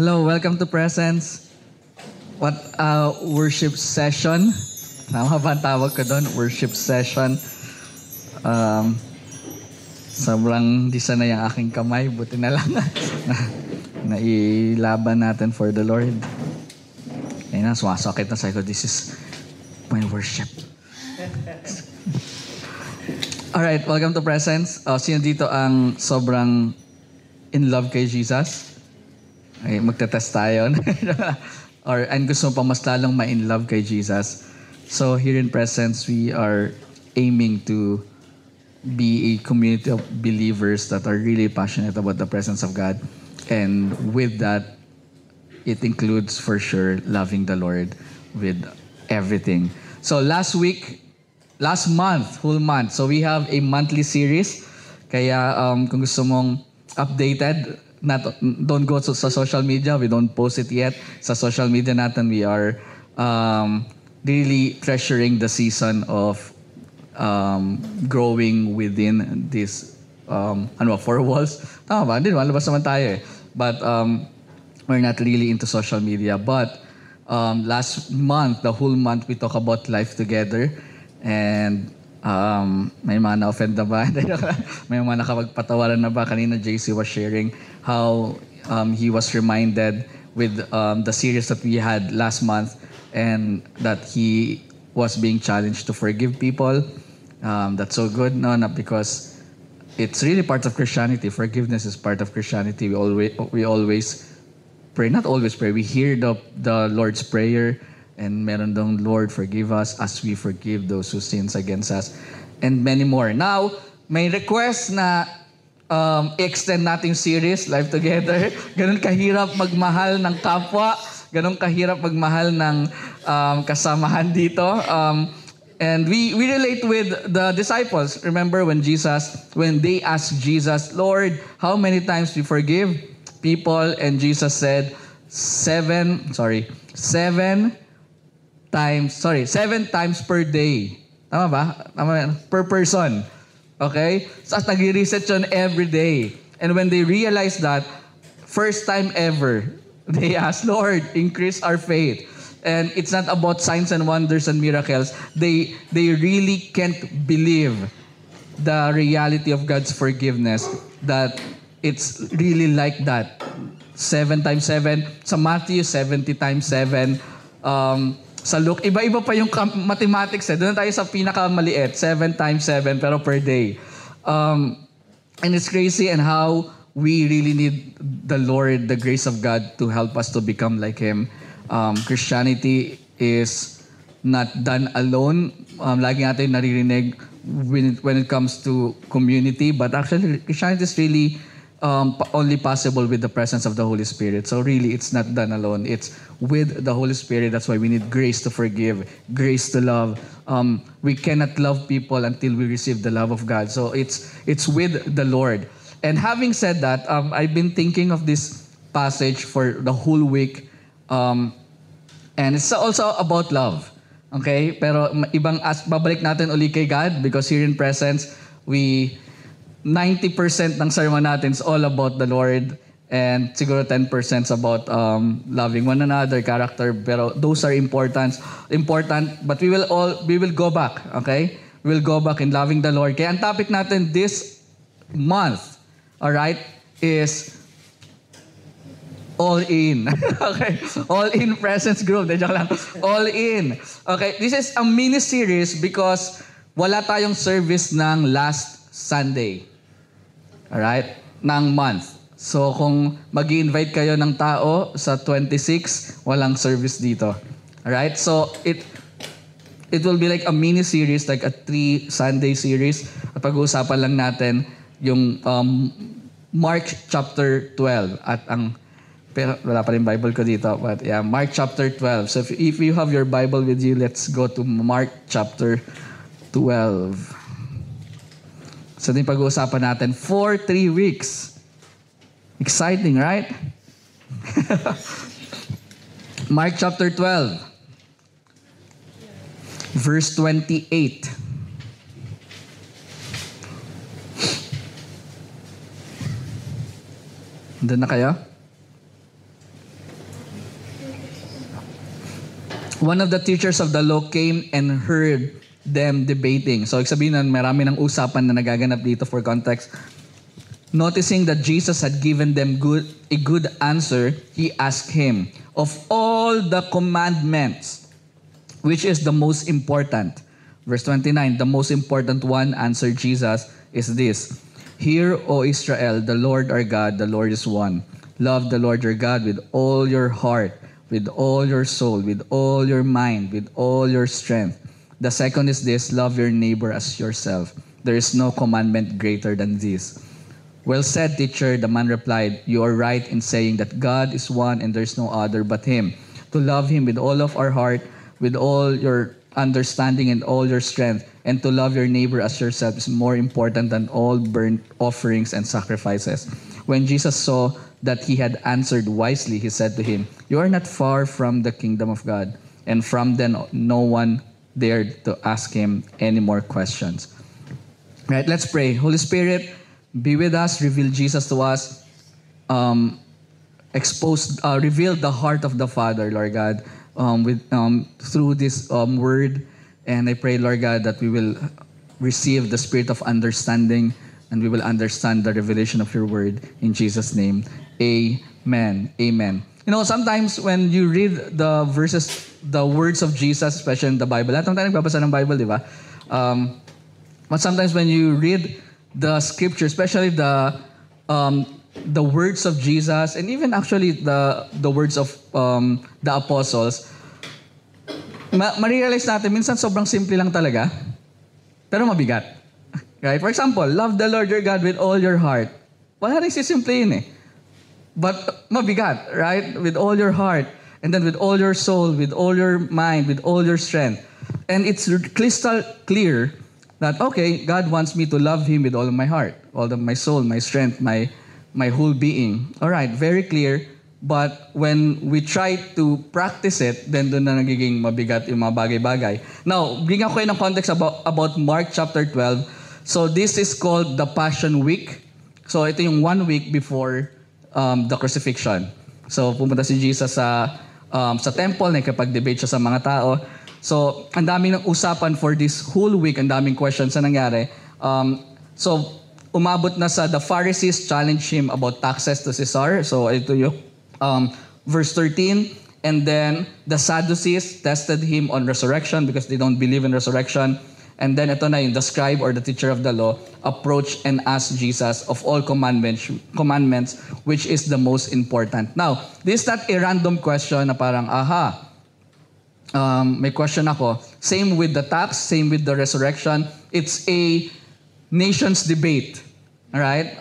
Hello, welcome to Presence. What worship session? Tama ba ang tawag ko doon? Worship session. Sobrang di sanay ang aking kamay. Buti na lang na ilaban natin for the Lord. Ayun na, sumasakit na sa'yo. This is my worship. Alright, welcome to Presence. Sino dito ang sobrang in love kay Jesus? Ay, magte-test tayo. And gusto mo pa mas lalong ma-in love kay Jesus. So here in Presence, we are aiming to be a community of believers that are really passionate about the presence of God. And with that, it includes for sure loving the Lord with everything. So last month, whole month. So we have a monthly series. Kaya kung gusto mong updated, don't go sa social media. We don't post it yet. Sa social media natin, we are really treasuring the season of growing within this four walls. Tama ba? Hindi naman, labas naman tayo eh. But we're not really into social media. But last month, the whole month, we talk about life together. And may mga na-offend na ba? May mga nakapagpatawaran na ba? Kanina JC was sharing how he was reminded with the series that we had last month and that he was being challenged to forgive people. That's so good, no? Not because it's really part of Christianity. Forgiveness is part of Christianity. We always pray. Not always pray. We hear the Lord's Prayer. And meron dong, Lord, forgive us as we forgive those who sins against us. And many more. Now, may request na extend nating series, Life Together. Ganun kahirap magmahal ng kapwa. Ganun kahirap magmahal ng kasamahan dito. And we relate with the disciples. Remember when they asked Jesus, Lord, how many times we forgive people? And Jesus said, 7 times per day. Tama ba? Per person. Okay? So, nag-reset yun every day. And when they realized that, first time ever, they asked, Lord, increase our faith. And it's not about signs and wonders and miracles. They really can't believe the reality of God's forgiveness, that it's really like that. 7 times 7. Sa Matthew, 70 times 7. Sa Luke, iba-iba pa yung mathematics. Doon tayo sa pinakamaliit, 7 times 7, pero per day. And it's crazy and how we really need the Lord, the grace of God to help us to become like Him. Christianity is not done alone. Lagi natin naririnig when it comes to community, but actually Christianity is really only possible with the presence of the Holy Spirit. So really, it's not done alone. It's with the Holy Spirit. That's why we need grace to forgive, grace to love. We cannot love people until we receive the love of God. So it's with the Lord. And having said that, I've been thinking of this passage for the whole week. And it's also about love. Okay? Pero babalik natin uli kay God because here in Presence, 90% ng sermon natin is all about the Lord and siguro 10% is about loving one another, character, pero those are important, but we will go back, okay? We will go back in loving the Lord. Kaya ang topic natin this month, all right, is all in. Okay? All in Presence Group. Joke lang. All in. Okay, this is a mini series because wala tayong service ng last Sunday. Alright? Ng month. So, kung mag-i-invite kayo ng tao sa 26, walang service dito. Alright? So, it will be like a mini-series, like a 3 Sunday series. At pag-uusapan lang natin yung Mark chapter 12. Pero wala pa rin Bible ko dito. But yeah, Mark chapter 12. So, if you have your Bible with you, let's go to Mark chapter 12. So, din pag-uusapan natin for 3 weeks. Exciting, right? Mark chapter 12. Verse 28. Doon na kayo? One of the teachers of the law came and heard them debating. So, sabihin na marami ng usapan na nagaganap dito for context. Noticing that Jesus had given them a good answer, he asked him, of all the commandments, which is the most important? Verse 29, the most important one, answered Jesus, is this. Hear, O Israel, the Lord our God, the Lord is one. Love the Lord your God with all your heart, with all your soul, with all your mind, with all your strength. The second is this, love your neighbor as yourself. There is no commandment greater than this. Well said, teacher, the man replied, you are right in saying that God is one and there is no other but Him. To love Him with all of our heart, with all your understanding and all your strength, and to love your neighbor as yourself is more important than all burnt offerings and sacrifices. When Jesus saw that he had answered wisely, he said to him, you are not far from the kingdom of God. And from then, no one dared to ask him any more questions. Right, let's pray. Holy Spirit, be with us, reveal Jesus to us, reveal the heart of the Father, Lord God, through this word. And I pray, Lord God, that we will receive the spirit of understanding and we will understand the revelation of your word in Jesus' name. Amen. Amen. You know, sometimes when you read the verses, the words of Jesus, especially in the Bible, lahat ng tayo nagbabasa ng Bible, di ba? But sometimes when you read the scripture, especially the words of Jesus, and even actually the words of the apostles, ma-realize natin, minsan sobrang simple lang talaga, pero mabigat. Right? For example, love the Lord your God with all your heart. Wala rin si simple yun eh. But mabigat, right? With all your heart, and then with all your soul, with all your mind, with all your strength. And it's crystal clear that, okay, God wants me to love Him with all of my heart, all of my soul, my strength, my whole being. All right, very clear. But when we try to practice it, then doon na nagiging mabigat yung mga bagay-bagay. Now, bigyan ko kayo ng context about Mark chapter 12. So this is called the Passion Week. So ito yung 1 week before the crucifixion. So pumunta si Jesus sa temple, nakipag-debate siya sa mga tao. So ang daming ng usapan for this whole week, ang daming questions na nangyari. So umabot na sa the Pharisees challenged him about taxes to Caesar. So ito yung verse 13. And then the Sadducees tested him on resurrection because they don't believe in resurrection. And then ito na yung the scribe or the teacher of the law approached and asked Jesus of all commandments, which is the most important. Now, this is not a random question na parang, may question ako. Same with the tax, same with the resurrection. It's a nation's debate. Alright?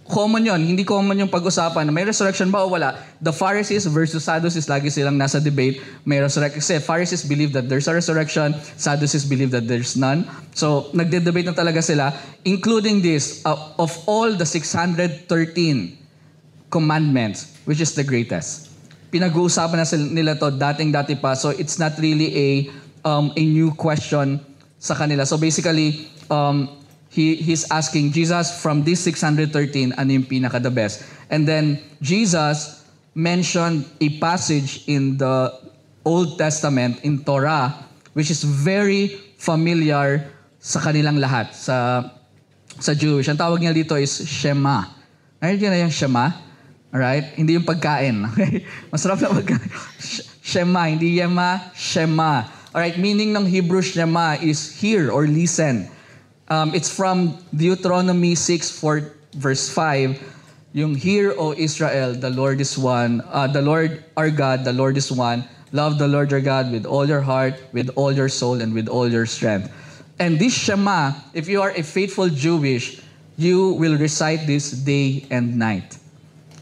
Common yon, hindi common yung pag-usapan na may resurrection ba o wala. The Pharisees versus Sadducees, lagi silang nasa debate. May resurrection. Kasi Pharisees believe that there's a resurrection. Sadducees believe that there's none. So, nagde-debate na talaga sila, including this, of all the 613 commandments, which is the greatest. Pinag-uusapan na nila to dating-dati pa. So, it's not really a new question sa kanila. So, basically, he's asking Jesus, from these 613, ano yung pinaka-the best? And then Jesus mentioned a passage in the Old Testament, in Torah, which is very familiar sa kanilang lahat, sa Jewish. Ang tawag niya dito is Shema. Narinig niyo na yung Shema? Alright? Hindi yung pagkain. Okay? Masarap na pagkain. Shema, hindi Yema, Shema. Alright, meaning ng Hebrew Shema is hear or listen. It's from Deuteronomy 6:4 verse 5. Yung hear, O Israel, the Lord is one. The Lord our God, the Lord is one. Love the Lord your God with all your heart, with all your soul, and with all your strength. And this Shema, if you are a faithful Jewish, you will recite this day and night.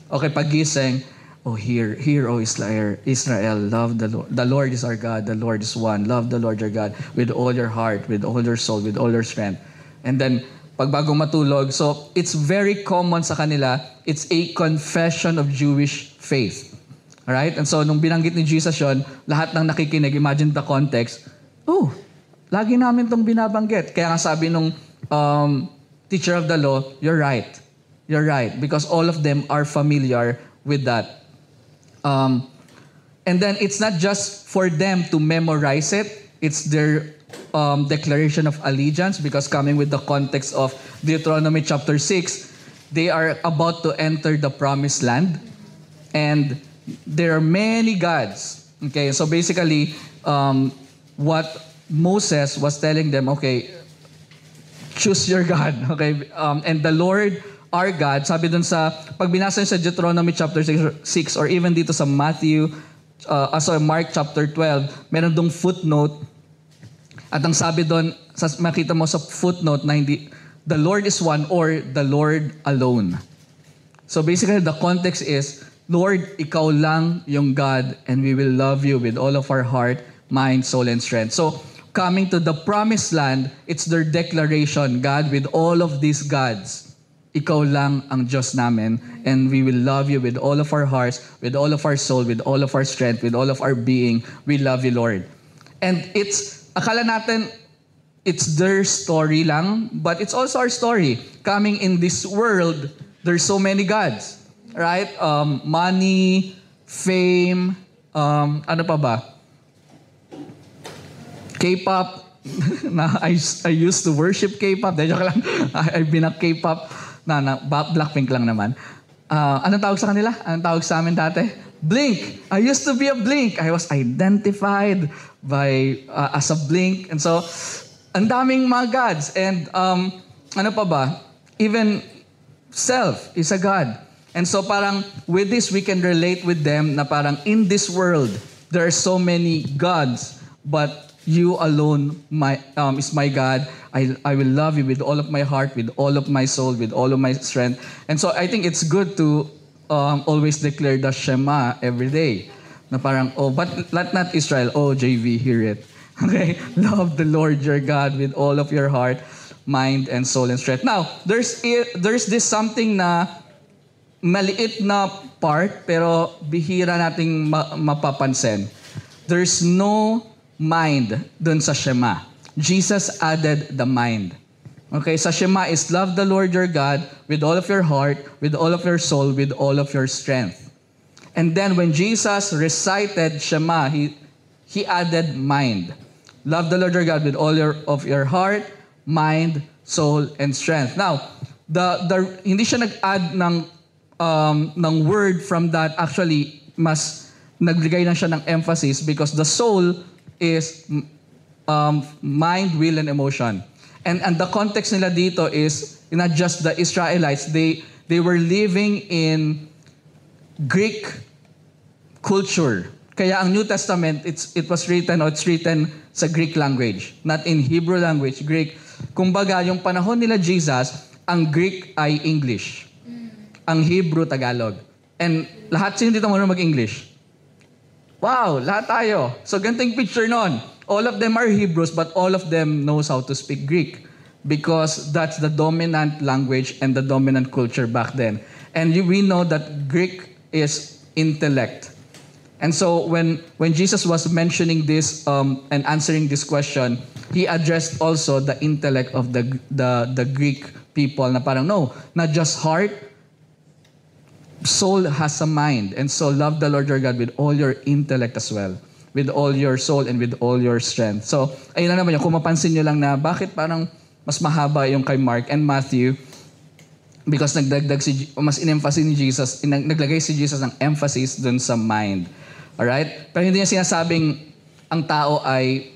Okay, pagising, oh, hear, O Israel, love the Lord. The Lord is our God, the Lord is one. Love the Lord your God with all your heart, with all your soul, with all your strength. And then, pagbago matulog, so it's very common sa kanila, it's a confession of Jewish faith. Alright? And so, nung binanggit ni Jesus yon, lahat ng nakikinig, imagine the context, oh, lagi namin itong binabanggit. Kaya nga sabi nung teacher of the law, you're right. You're right. Because all of them are familiar with that. And then it's not just for them to memorize it. It's their declaration of allegiance, because coming with the context of Deuteronomy chapter 6, they are about to enter the promised land. And there are many gods. Okay, so basically, what Moses was telling them, okay, choose your God. Okay, and the Lord, our God, sabi dun sa, pag binasa sa Deuteronomy chapter 6 or even dito sa Mark chapter 12, meron dong footnote. At ang sabi doon, makita mo sa footnote na hindi, the Lord is one or the Lord alone. So basically, the context is, Lord, ikaw lang yung God, and we will love you with all of our heart, mind, soul, and strength. So coming to the promised land, it's their declaration, God, with all of these gods, ikaw lang ang Diyos namin, and we will love you with all of our hearts, with all of our soul, with all of our strength, with all of our being. We love you, Lord. And akala natin, it's their story lang, but it's also our story. Coming in this world, there's so many gods. Right? Money, fame, ano pa ba? K-pop. I used to worship K-pop. Joke lang. I've been a K-pop. Blackpink lang naman. Anong tawag sa kanila? Anong tawag sa amin dati? Blink. I used to be a Blink. I was identified as a Blink. And so, ang daming mga gods. And ano pa ba? Even self is a god. And so parang with this, we can relate with them na parang in this world, there are so many gods, but you alone is my God. I will love you with all of my heart, with all of my soul, with all of my strength. And so I think it's good to always declare the Shema every day. Na parang, but let not Israel, JV, hear it. Okay? Love the Lord your God with all of your heart, mind, and soul, and strength. Now, there's this something na maliit na part, pero bihira nating mapapansin. There's no mind dun sa Shema. Jesus added the mind. Okay, sa Shema is love the Lord your God with all of your heart, with all of your soul, with all of your strength. And then when Jesus recited Shema, he added mind. Love the Lord your God with all of your heart, mind, soul, and strength. Now, hindi siya nag-add ng word from that. Actually, mas naglagay lang siya ng emphasis, because the soul is mind, will, and emotion. And the context nila dito is not just the Israelites. They were living in Greek culture. Kaya ang New Testament, it's written sa Greek language, not in Hebrew language, Greek. Kumbaga, yung panahon nila Jesus, ang Greek ay English. Ang Hebrew, Tagalog. And lahat, sino dito marunong mag-English? Wow, lahat tayo. So ganito yung picture nun. All of them are Hebrews, but all of them knows how to speak Greek, because that's the dominant language and the dominant culture back then. And we know that Greek is intellect. And so when Jesus was mentioning this and answering this question, he addressed also the intellect of the Greek people, na parang, no, not just heart, soul has a mind. And so love the Lord your God with all your intellect as well, with all your soul and with all your strength. So ayun na naman yun. Kung mapansin nyo lang na bakit parang mas mahaba yung kay Mark and Matthew, because mas in-emphasize ni Jesus, naglagay si Jesus ng emphasis dun sa mind. Alright? Pero hindi niya sinasabing ang tao ay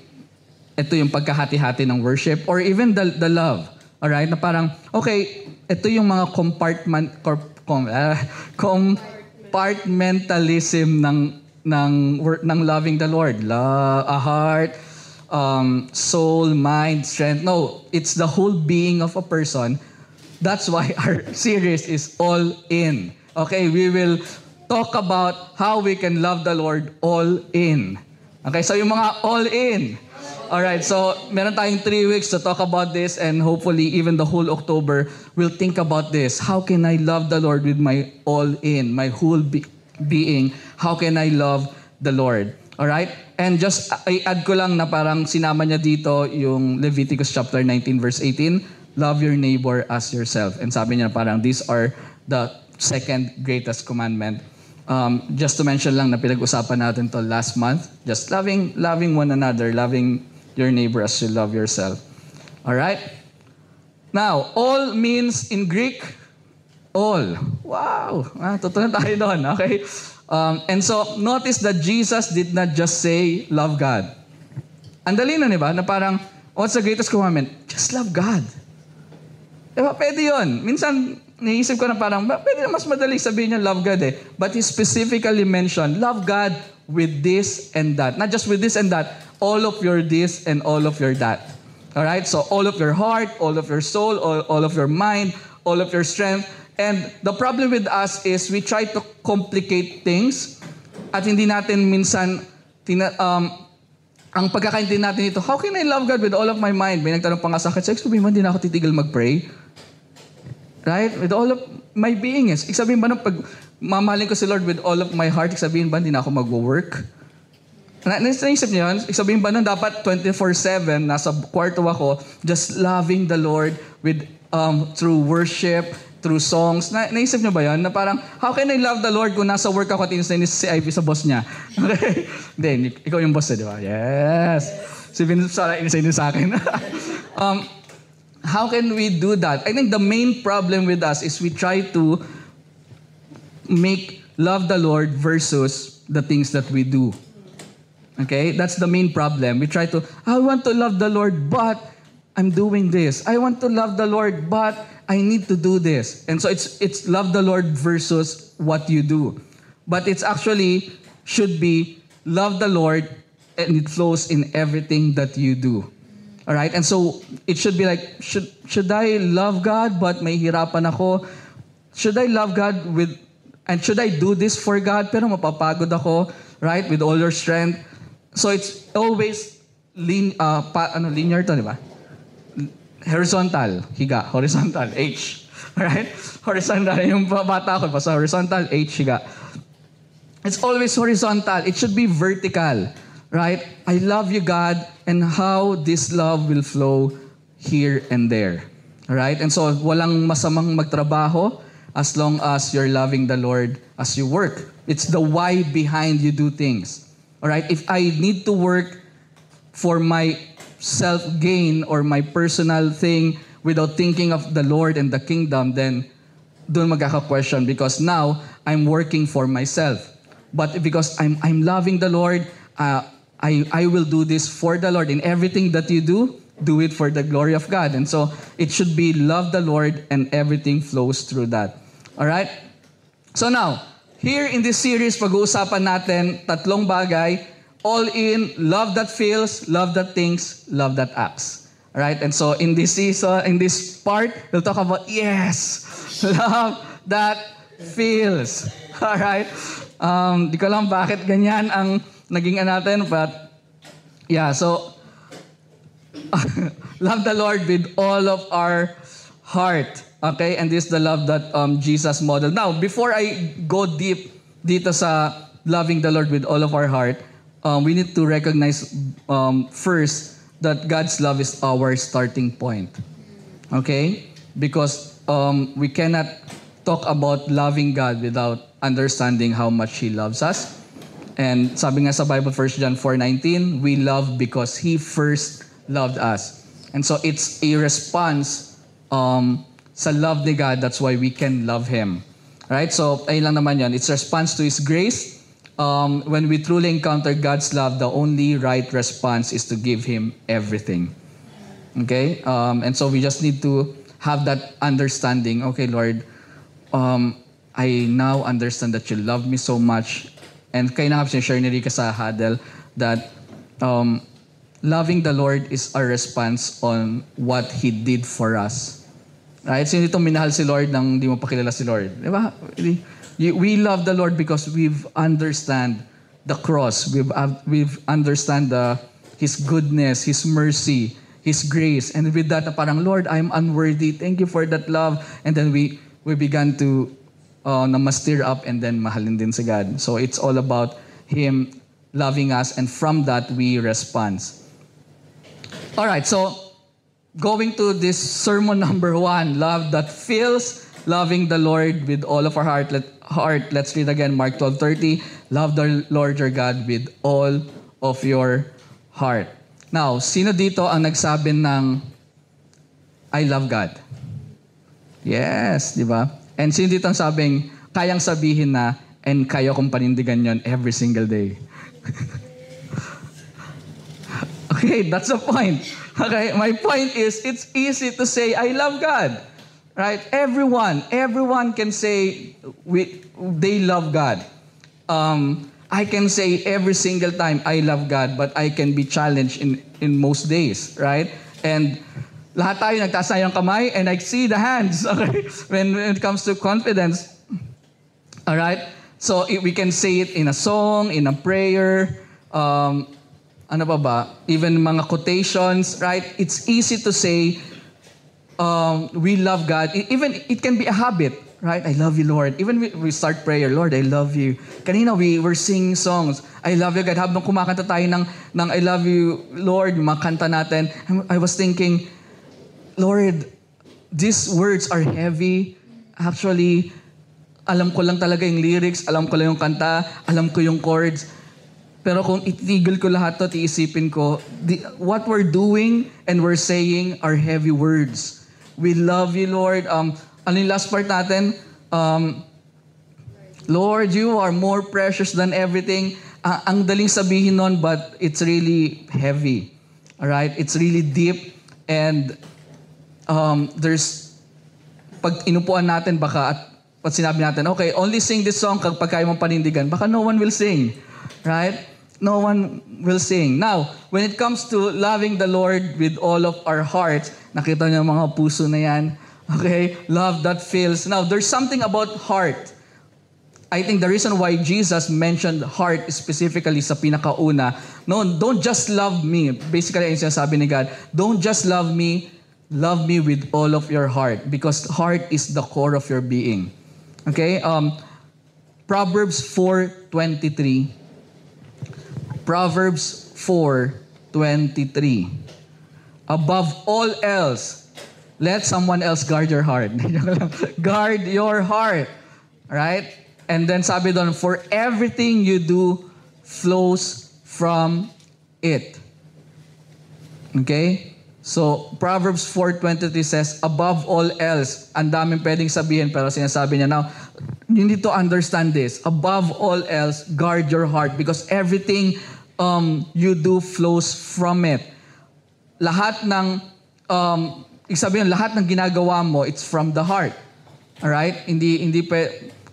ito yung pagkahati-hati ng worship or even the love. Alright? Na parang, okay, ito yung mga compartmentalism ng loving the Lord. A heart, soul, mind, strength. No, it's the whole being of a person. That's why our series is all in. Okay, we will talk about how we can love the Lord all in. Okay, so yung mga all in. Alright, so meron tayong 3 weeks to talk about this, and hopefully even the whole October, we'll think about this. How can I love the Lord with my all in, my whole being? How can I love the Lord? Alright? And just i-add ko lang na parang sinama niya dito yung Leviticus chapter 19 verse 18, love your neighbor as yourself. And sabi niya parang these are the second greatest commandment. Just to mention lang na pinag-usapan natin to last month. Just loving one another, loving your neighbor as you love yourself. Alright? Now, all means in Greek, all. Wow! Totoo na tayo doon, okay? And so, notice that Jesus did not just say, love God. Ang dali na, di ba? Na parang, what's the greatest commandment? Just love God. Diba? Pwede yun. Minsan, naisip ko na parang, pwede na mas madali sabihin niya, love God eh. But he specifically mentioned, love God with this and that. Not just with this and that, all of your this and all of your that. Alright? So, all of your heart, all of your soul, all of your mind, all of your strength. And the problem with us is we try to complicate things at hindi natin minsan ang pagkakaintindi natin ito, how can I love God with all of my mind? May nagtanong pa nga sa akin, sabihin ba hindi na ako titigil mag-pray? Right? With all of my being is. Sabihin ba pag mamahalin ko si Lord with all of my heart, sabihin ba hindi na ako mag-work? Naisip niyo yun? Sabihin ba dapat 24/7, nasa kwarto ako, just loving the Lord with through worship, through songs. Naisip niyo ba yan? Na parang, how can I love the Lord kung nasa work ako at inis si Ivy sa boss niya? Okay? Then, ikaw yung boss, di ba? Yes! Si Vince Sara, inis sa akin. How can we do that? I think the main problem with us is we try to make love the Lord versus the things that we do. Okay? That's the main problem. We try to, I want to love the Lord, but I'm doing this. I want to love the Lord, but I need to do this. And so it's love the Lord versus what you do. But it's actually should be love the Lord and it flows in everything that you do. All right? And so it should be like, should I love God but may hirapan ako? Should I love God and should I do this for God pero mapapagod ako, right? With all your strength. So it's always linear to, di ba? Horizontal, higa. Horizontal, H. Alright? Horizontal, yung bata ko, basta horizontal, H, higa. It's always horizontal. It should be vertical. Right? I love you, God, and how this love will flow here and there. Alright? And so, walang masamang magtrabaho as long as you're loving the Lord as you work. It's the why behind you do things. Alright? If I need to work for my self-gain or my personal thing without thinking of the Lord and the kingdom, then doon magkaka-question because now I'm working for myself. But because I'm loving the Lord, I will do this for the Lord. In everything that you do it for the glory of God. And so it should be love the Lord and everything flows through that. Alright? So now, here in this series, pag-uusapan natin tatlong bagay. All in, love that feels, love that thinks, love that acts. Alright? And so in this season, in this part, we'll talk about, yes, love that feels. Alright? Di ko lang bakit ganyan ang naging natin, but yeah, so love the Lord with all of our heart. Okay? And this is the love that Jesus modeled. Now, before I go deep dito sa loving the Lord with all of our heart, we need to recognize first that God's love is our starting point. Okay? Because we cannot talk about loving God without understanding how much He loves us. And sabi nga sa Bible, 1 John 4:19, we love because He first loved us. And so it's a response sa love ni God. That's why we can love Him. Right? So, ayun lang naman yan. It's response to His grace. When we truly encounter God's love, the only right response is to give Him everything. Okay? And so we just need to have that understanding. Okay, Lord, I now understand that you love me so much. And kaya na share ni Rika sa huddle that loving the Lord is a response on what He did for us. Right? Sino dito minahal si Lord nang di mo pa kilala si Lord? Di ba? We love the Lord because we've understand the cross. We've understand His goodness, His mercy, His grace. And with that, parang, Lord, I'm unworthy. Thank you for that love. And then we began to ma-stir up and then mahalin din si God. So it's all about Him loving us. And from that, we respond. All right, so going to this sermon number 1, love that feels, loving the Lord with all of our heart. Let's read again Mark 12:30. Love the Lord your God with all of your heart. Now, sino dito ang nagsabi ng I love God? Yes, di ba? And sino dito ang sabing kayang sabihin na and kaya kong panindigan yon every single day? Okay, that's the point. Okay, my point is, it's easy to say, I love God. Right? Everyone can say they love God. I can say every single time, I love God, but I can be challenged in most days. Right? And lahat tayo nagtaas na yung kamay, and I see the hands. Okay? When it comes to confidence. All right? So, we can say it in a song, in a prayer, ano pa ba? Even mga quotations, right? It's easy to say, we love God. Even it can be a habit, right? I love you, Lord. Even we start prayer, Lord, I love you. Kanina we were singing songs, I love you, God. Habang kumakanta tayo ng I love you, Lord, makanta natin, I was thinking, Lord, these words are heavy. Actually, alam ko lang talaga yung lyrics, alam ko lang yung kanta, alam ko yung chords. Pero kung itigil ko lahat to, tiisipin ko, what we're doing and we're saying are heavy words. We love you, Lord. Ano yung last part natin? Lord, you are more precious than everything. Ang daling sabihin nun, but it's really heavy. Alright? It's really deep. And pag inupuan natin, baka at pag sinabi natin, okay, only sing this song kapag kaya mong panindigan, baka no one will sing. Right? No one will sing. Now, when it comes to loving the Lord with all of our hearts, nakita niyo mga puso na yan. Okay? Love that fills. Now, there's something about heart. I think the reason why Jesus mentioned heart specifically sa pinakauna, no, don't just love me. Basically, yung sinasabi ni God, don't just love me with all of your heart. Because heart is the core of your being. Okay? Proverbs 4:23. Proverbs 4:23. Above all else, let someone else guard your heart. Guard your heart. Right? And then sabi doon, for everything you do flows from it. Okay? So, Proverbs 4:23 says, above all else, ang daming pwedeng sabihin, pero sinasabi niya, now, you need to understand this. Above all else, guard your heart because everything you do flows from it. Lahat ng, sabihin, lahat ng ginagawa mo, it's from the heart. Alright?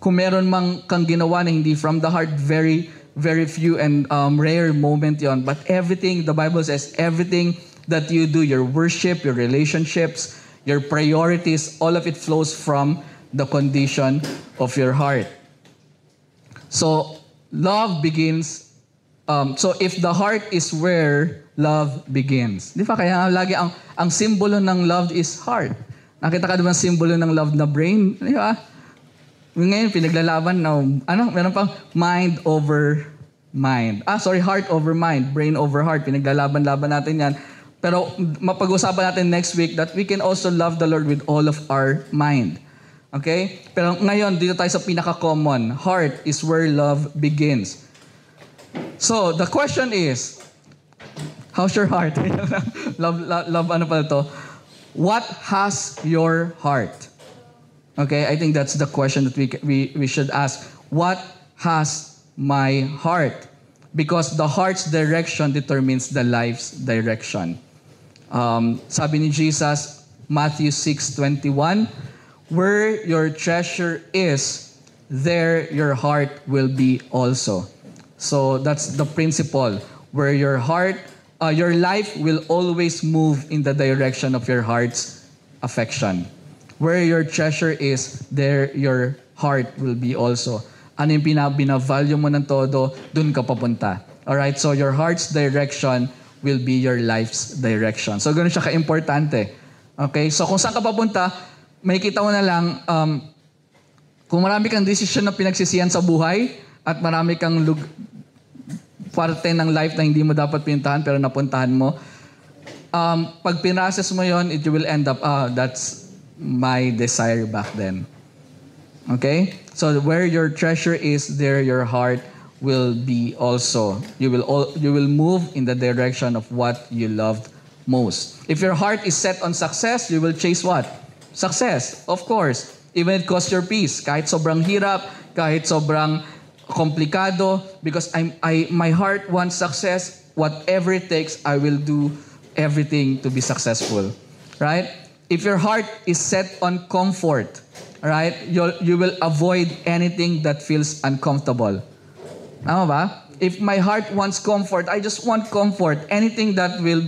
Kung meron mang kang ginawa na hindi from the heart, very, very few and rare moment yon. But everything, the Bible says, everything that you do, your worship, your relationships, your priorities, all of it flows from the condition of your heart. So, love begins, so if the heart is where love begins. Di ba? Kaya lagi ang simbolo ng love is heart. Nakita ka naman simbolo ng love na brain? Di ba? Ngayon, pinaglalaban na, meron pang mind over mind. Heart over mind, brain over heart. Pinaglalaban-laban natin yan. Pero mapag-usapan natin next week that we can also love the Lord with all of our mind. Okay? Pero ngayon, dito tayo sa pinaka-common. Heart is where love begins. So, the question is, how's your heart? love ano pala to? What has your heart? Okay, I think that's the question that we should ask. What has my heart? Because the heart's direction determines the life's direction. Sabi ni Jesus, Matthew 6:21, where your treasure is, there your heart will be also. So that's the principle. Where your heart, your life will always move in the direction of your heart's affection. Where your treasure is, there your heart will be also. Ano yung binavalue mo ng todo, dun ka papunta. Alright, so your heart's direction will be your life's direction. So ganun siya ka-importante. Okay, so kung saan ka papunta, makikita mo na lang, kung marami kang desisyon na pinagsisiyan sa buhay, at marami kang parte ng life na hindi mo dapat pinuntahan pero napuntahan mo, pag pinrases mo yon, it will end up, that's my desire back then. Okay? So where your treasure is, there your heart will be also. You will move in the direction of what you loved most. If your heart is set on success, you will chase what? Success, of course. Even it costs your peace. Kahit sobrang hirap, kahit sobrang komplikado, because my heart wants success. Whatever it takes, I will do everything to be successful. Right? If your heart is set on comfort, right, you will avoid anything that feels uncomfortable. Tama ba? If my heart wants comfort, I just want comfort. Anything that will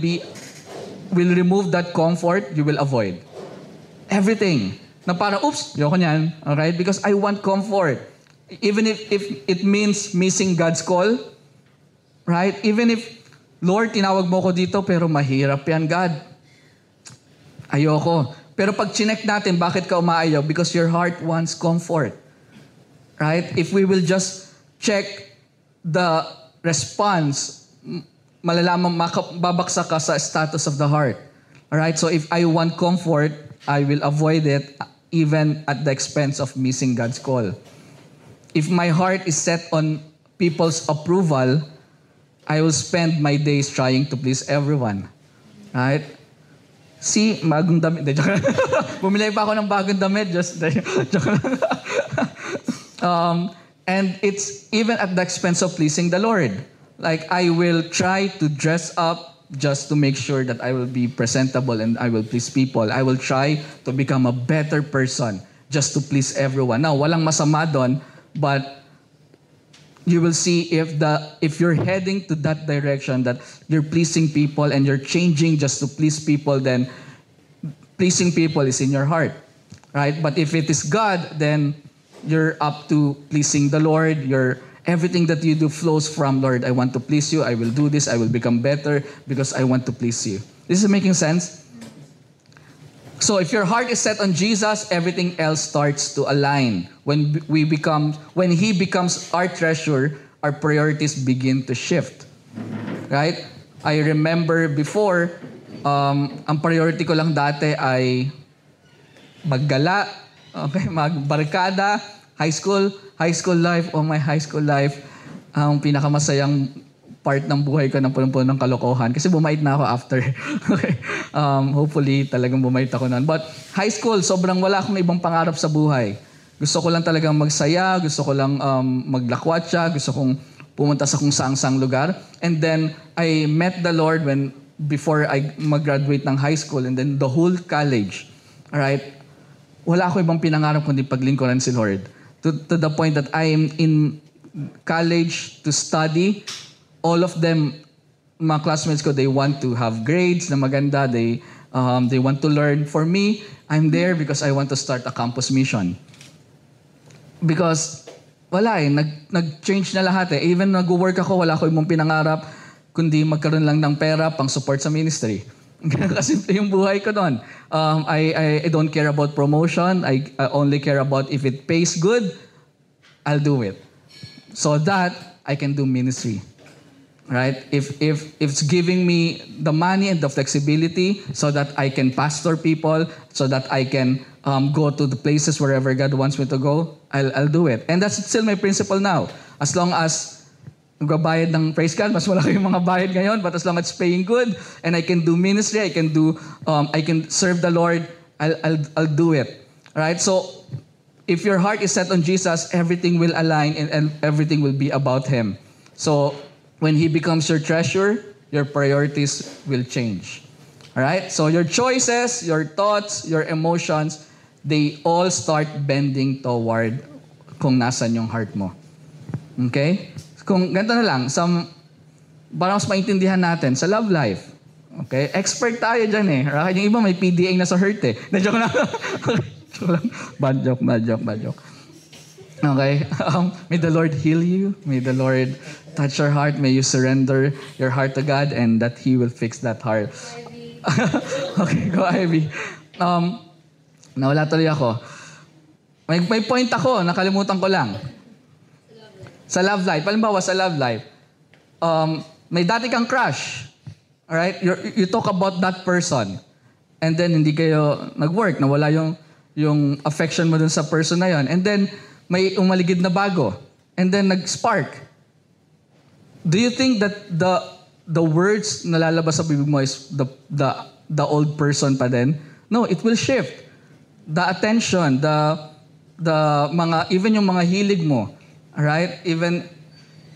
remove that comfort, you will avoid. Everything. Na para, oops, yoko niyan. Alright? Because I want comfort. Even if it means missing God's call, right? Even if, Lord, tinawag mo ko dito, pero mahirap yan, God. Ayoko. Pero pag chinek natin, bakit ka umaayaw? Because your heart wants comfort. Right? If we will just check the response, malalaman, babaksak ka sa status of the heart. Alright? So if I want comfort, I will avoid it even at the expense of missing God's call. If my heart is set on people's approval, I will spend my days trying to please everyone. Right? See, bagong damit. Bumili pa ako ng bagong damit. And it's even at the expense of pleasing the Lord. Like, I will try to dress up just to make sure that I will be presentable and I will please people. I will try to become a better person just to please everyone. Now, walang masama doon, but you will see if you're heading to that direction, that you're pleasing people and you're changing just to please people, then pleasing people is in your heart, right? But if it is God, then you're up to pleasing the Lord. Everything that you do flows from, Lord, I want to please you. I will do this. I will become better because I want to please you. This is making sense? So if your heart is set on Jesus, everything else starts to align. When He becomes our treasure, our priorities begin to shift. Right? I remember before, ang priority ko lang dati ay maggala, okay, magbarkada, high school life. Oh, my high school life, ang pinakamasayang part ng buhay ko ng punong-puno ng kalokohan. Kasi bumait na ako after. Okay. Hopefully, talagang bumait ako nun. But high school, sobrang wala akong ibang pangarap sa buhay. Gusto ko lang talagang magsaya, gusto ko lang maglakwatsa, gusto kong pumunta sa kung saang-saang lugar. And then, I met the Lord before I mag-graduate ng high school, and then the whole college. Alright? Wala ako ibang pinangarap kundi paglingkuran si Lord. To the point that I am in college to study. All of them, mga classmates ko, they want to have grades na maganda. They want to learn. For me, I'm there because I want to start a campus mission. Because wala nag-change na lahat eh. Even nag-work ako, wala ko ibang pinangarap kundi magkaroon lang ng pera pang support sa ministry. Kasimple yung buhay ko doon. I don't care about promotion. I only care about if it pays good, I'll do it. So that I can do ministry. Right? If it's giving me the money and the flexibility so that I can pastor people, so that I can go to the places wherever God wants me to go, I'll do it. And that's still my principle now. As long as nagbabayad ng praise God, mas wala kayong mga bayad ngayon, but as long as it's paying good and I can do ministry, I can serve the Lord, I'll do it. Right? So if your heart is set on Jesus, everything will align and everything will be about Him. So when He becomes your treasure, your priorities will change. Alright? So your choices, your thoughts, your emotions, they all start bending toward kung nasan yung heart mo. Okay? Kung ganito na lang, para mas maintindihan natin, sa love life. Okay? Expert tayo dyan eh. Right? Yung iba may PDA na sa hurt eh. Joke lang. Joke lang. Bad joke. Okay? May the Lord heal you. May the Lord touch your heart. May you surrender your heart to God and that He will fix that heart. Okay, go Ivy. Nawala tuloy ako. May point ako, nakalimutan ko lang. Sa love life. Halimbawa, sa love life, may dati kang crush. Alright? You talk about that person. And then, hindi kayo nag-work. Nawala yung yung affection mo dun sa person na yon. And then, may umaligid na bago. And then, nag-spark. Do you think that the words na lalabas sa bibig mo is the old person pa din? No, it will shift. The attention, even yung mga hilig mo. Alright? Even,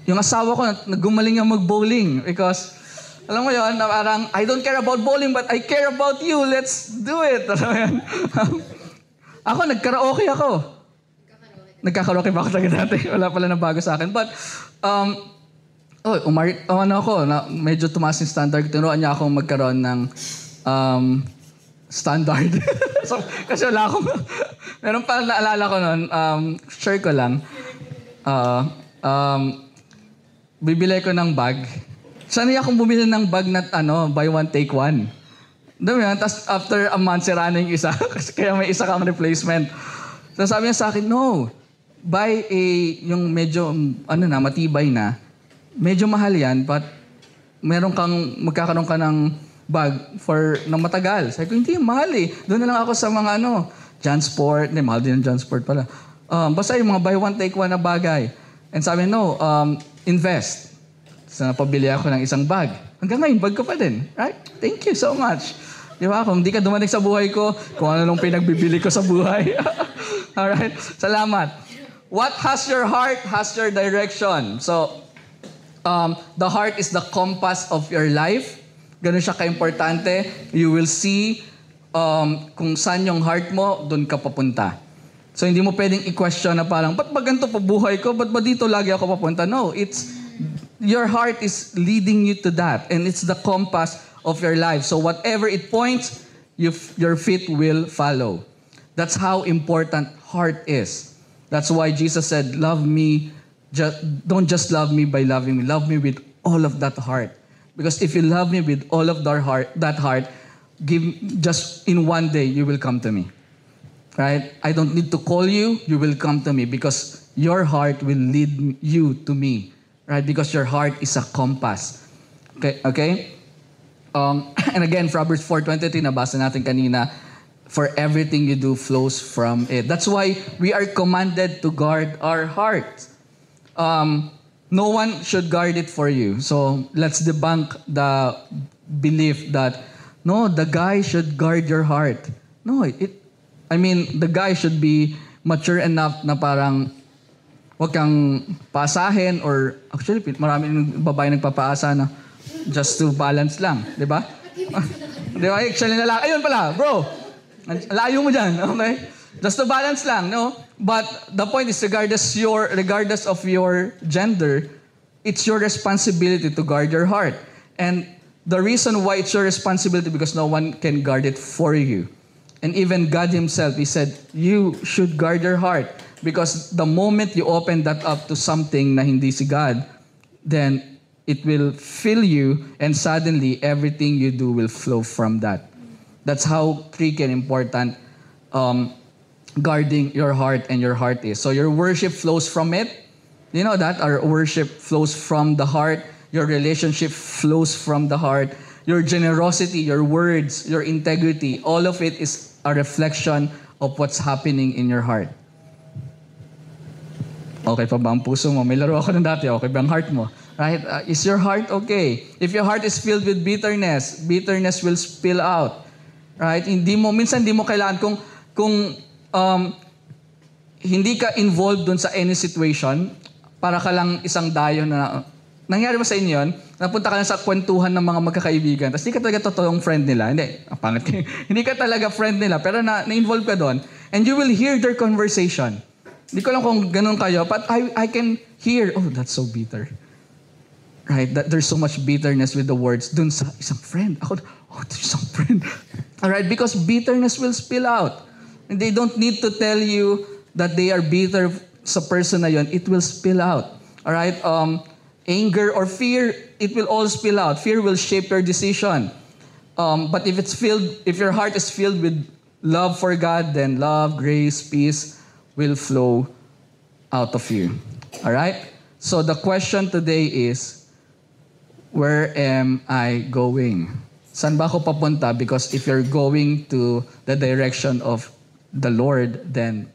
yung asawa ko, naggumaling yung mag-bowling because, alam mo yun, na parang, I don't care about bowling, but I care about you. Let's do it. Alam mo yun? Ako, nagkaraoke ako. Nagkakaraoke ba ako talaga dati? Wala pala na bago sa akin. But, medyo tumaas yung standard. Tinuruan niya akong magkaroon ng standard. So, kasi wala akong, meron pa naalala ko nun, share ko lang. Bibili ko ng bag. Sanay akong bumili ng bag na buy one, take one. Dami yan. Tapos after a month, sira na yung isa. Kaya may isa kang replacement. So sabi niya sa akin, no, buy yung medyo, matibay na. Medyo mahal yan, but magkakaroon ka ng bag ng matagal. Sabi ko, hindi, mahal eh. Doon na lang ako sa mga Jansport. Hindi, mahal din yung Jansport pala. Basta yung mga buy one, take one na bagay. And sabi, no, invest. So, napabili ako ng isang bag. Hanggang ngayon, bag ko pa din. Right? Thank you so much. Di ba? Kung di ka dumating sa buhay ko, kung ano nung pinagbibili ko sa buhay. Alright? Salamat. What has your heart has your direction. So, the heart is the compass of your life. Ganun siya ka-importante. You will see kung saan yung heart mo, doon ka papunta. So, hindi mo pwedeng i-question na parang, ba't ba ganito pa buhay ko? Ba't ba dito lagi ako papunta? No, your heart is leading you to that. And it's the compass of your life. So, whatever it points, your feet will follow. That's how important heart is. That's why Jesus said, love me. Don't just love me by loving me. Love me with all of that heart. Because if you love me with all of that heart, just in one day, you will come to me. Right? I don't need to call you. You will come to me because your heart will lead you to me. Right? Because your heart is a compass. Okay? And again, Proverbs 4:23, nabasa natin kanina, for everything you do flows from it. That's why we are commanded to guard our heart. No one should guard it for you. So let's debunk the belief that, no, the guy should guard your heart. No, the guy should be mature enough na parang wag kang pasahin or actually maraming babae nagpapaasa na just to balance lang, di ba? Di ba? Actually na lang, ayun pala, bro. Layo mo dyan, okay? Just to balance lang, no? But the point is, regardless of your gender, it's your responsibility to guard your heart. And the reason why it's your responsibility because no one can guard it for you. And even God Himself, He said, you should guard your heart. Because the moment you open that up to something na hindi si God, then it will fill you and suddenly everything you do will flow from that. That's how tricky and important guarding your heart and your heart is. So your worship flows from it. You know that? Our worship flows from the heart. Your relationship flows from the heart. Your generosity, your words, your integrity, all of it is a reflection of what's happening in your heart. Okay pa ba ang puso mo? May laro ako ng dati. Okay ba ang heart mo? Right? Is your heart okay? If your heart is filled with bitterness will spill out. Right? Minsan hindi mo kailangan kung hindi ka involved dun sa any situation, para ka lang isang dayo na, nangyari ba sa inyo yun? Napunta ka lang sa kwentuhan ng mga magkakaibigan, tapos hindi ka talaga totoong friend nila. Hindi, pangit kayo. Hindi ka talaga friend nila, pero na-involve ka doon, and you will hear their conversation. Hindi ko lang kung ganun kayo, but I can hear, oh, that's so bitter. Right? There's so much bitterness with the words dun sa isang friend. Ako, oh, there's isang friend. Alright? Because bitterness will spill out. And they don't need to tell you that they are bitter sa person na yun. It will spill out. Alright? Anger or fear, it will all spill out. Fear will shape your decision. But if your heart is filled with love for God, then love, grace, peace will flow out of you. Alright? So the question today is, where am I going? Saan ba ako papunta? Because if you're going to the direction of the Lord, then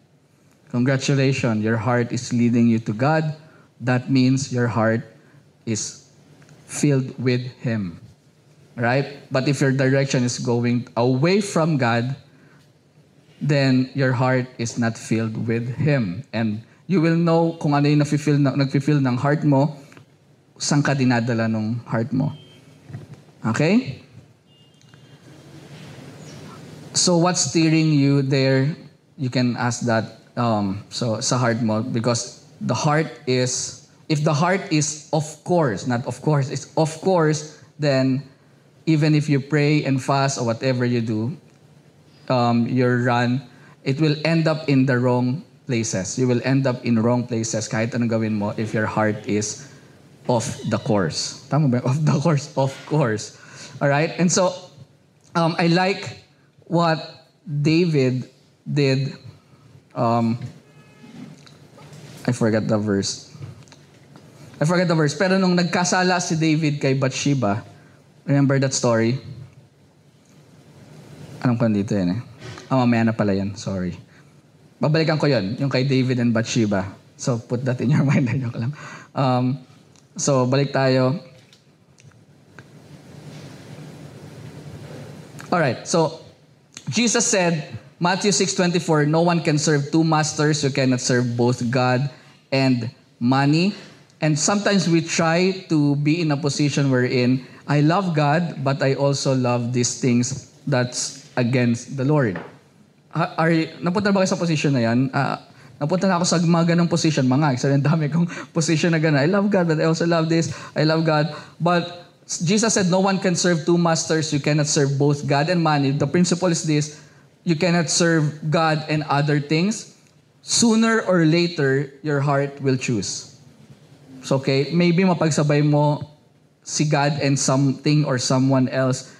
congratulations, your heart is leading you to God. That means your heart is filled with Him. Right? But if your direction is going away from God, then your heart is not filled with Him. And you will know kung ano yung nagfi-feel ng heart mo, saan ka dinadala ng heart mo. Okay? So what's steering you there? You can ask that so sa heart mo, because the heart is, if the heart is of course, not of course, it's of course, then even if you pray and fast or whatever you do, your run, it will end up in the wrong places. You will end up in wrong places kahit anong gawin mo if your heart is off the course. Tama ba? Off the course, of course. All right? And so, I like what David did. I forgot the verse. Pero nung nagkasala si David kay Bathsheba, remember that story? Anong ko dito yan eh? Mamaya na pala yan. Sorry. Babalikan ko yon, yung kay David and Bathsheba. So, put that in your mind. Joke lang. So, balik tayo. Alright, so, Jesus said, Matthew 6:24, no one can serve two masters. You cannot serve both God and money. And sometimes we try to be in a position wherein I love God, but I also love these things that's against the Lord. Napunta ba kayo sa position na yan? Napunta na ako sa mga ganong position, ang dami kong position na gano'n. I love God, but I also love this. I love God. But Jesus said, no one can serve two masters. You cannot serve both God and money. The principle is this: you cannot serve God and other things. Sooner or later, your heart will choose. So, okay, maybe mapagsabay mo si God and something or someone else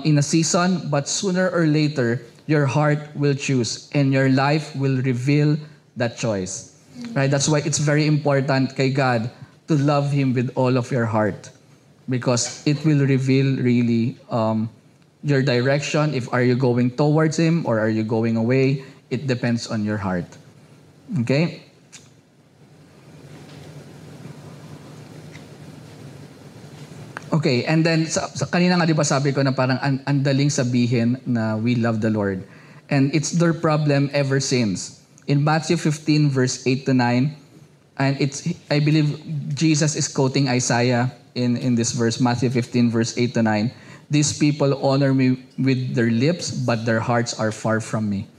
in a season, but sooner or later, your heart will choose and your life will reveal that choice. Right? That's why it's very important kay God to love Him with all of your heart, because it will reveal really your direction. If are you going towards Him or are you going away? It depends on your heart. Okay? Okay, and then sa kanina nga 'di ba sabi ko na parang andaling sabihin na we love the Lord. And it's their problem ever since. In Matthew 15 verse 8 to 9, and I believe Jesus is quoting Isaiah in this verse, Matthew 15 verse 8 to 9. These people honor me with their lips, but their hearts are far from me.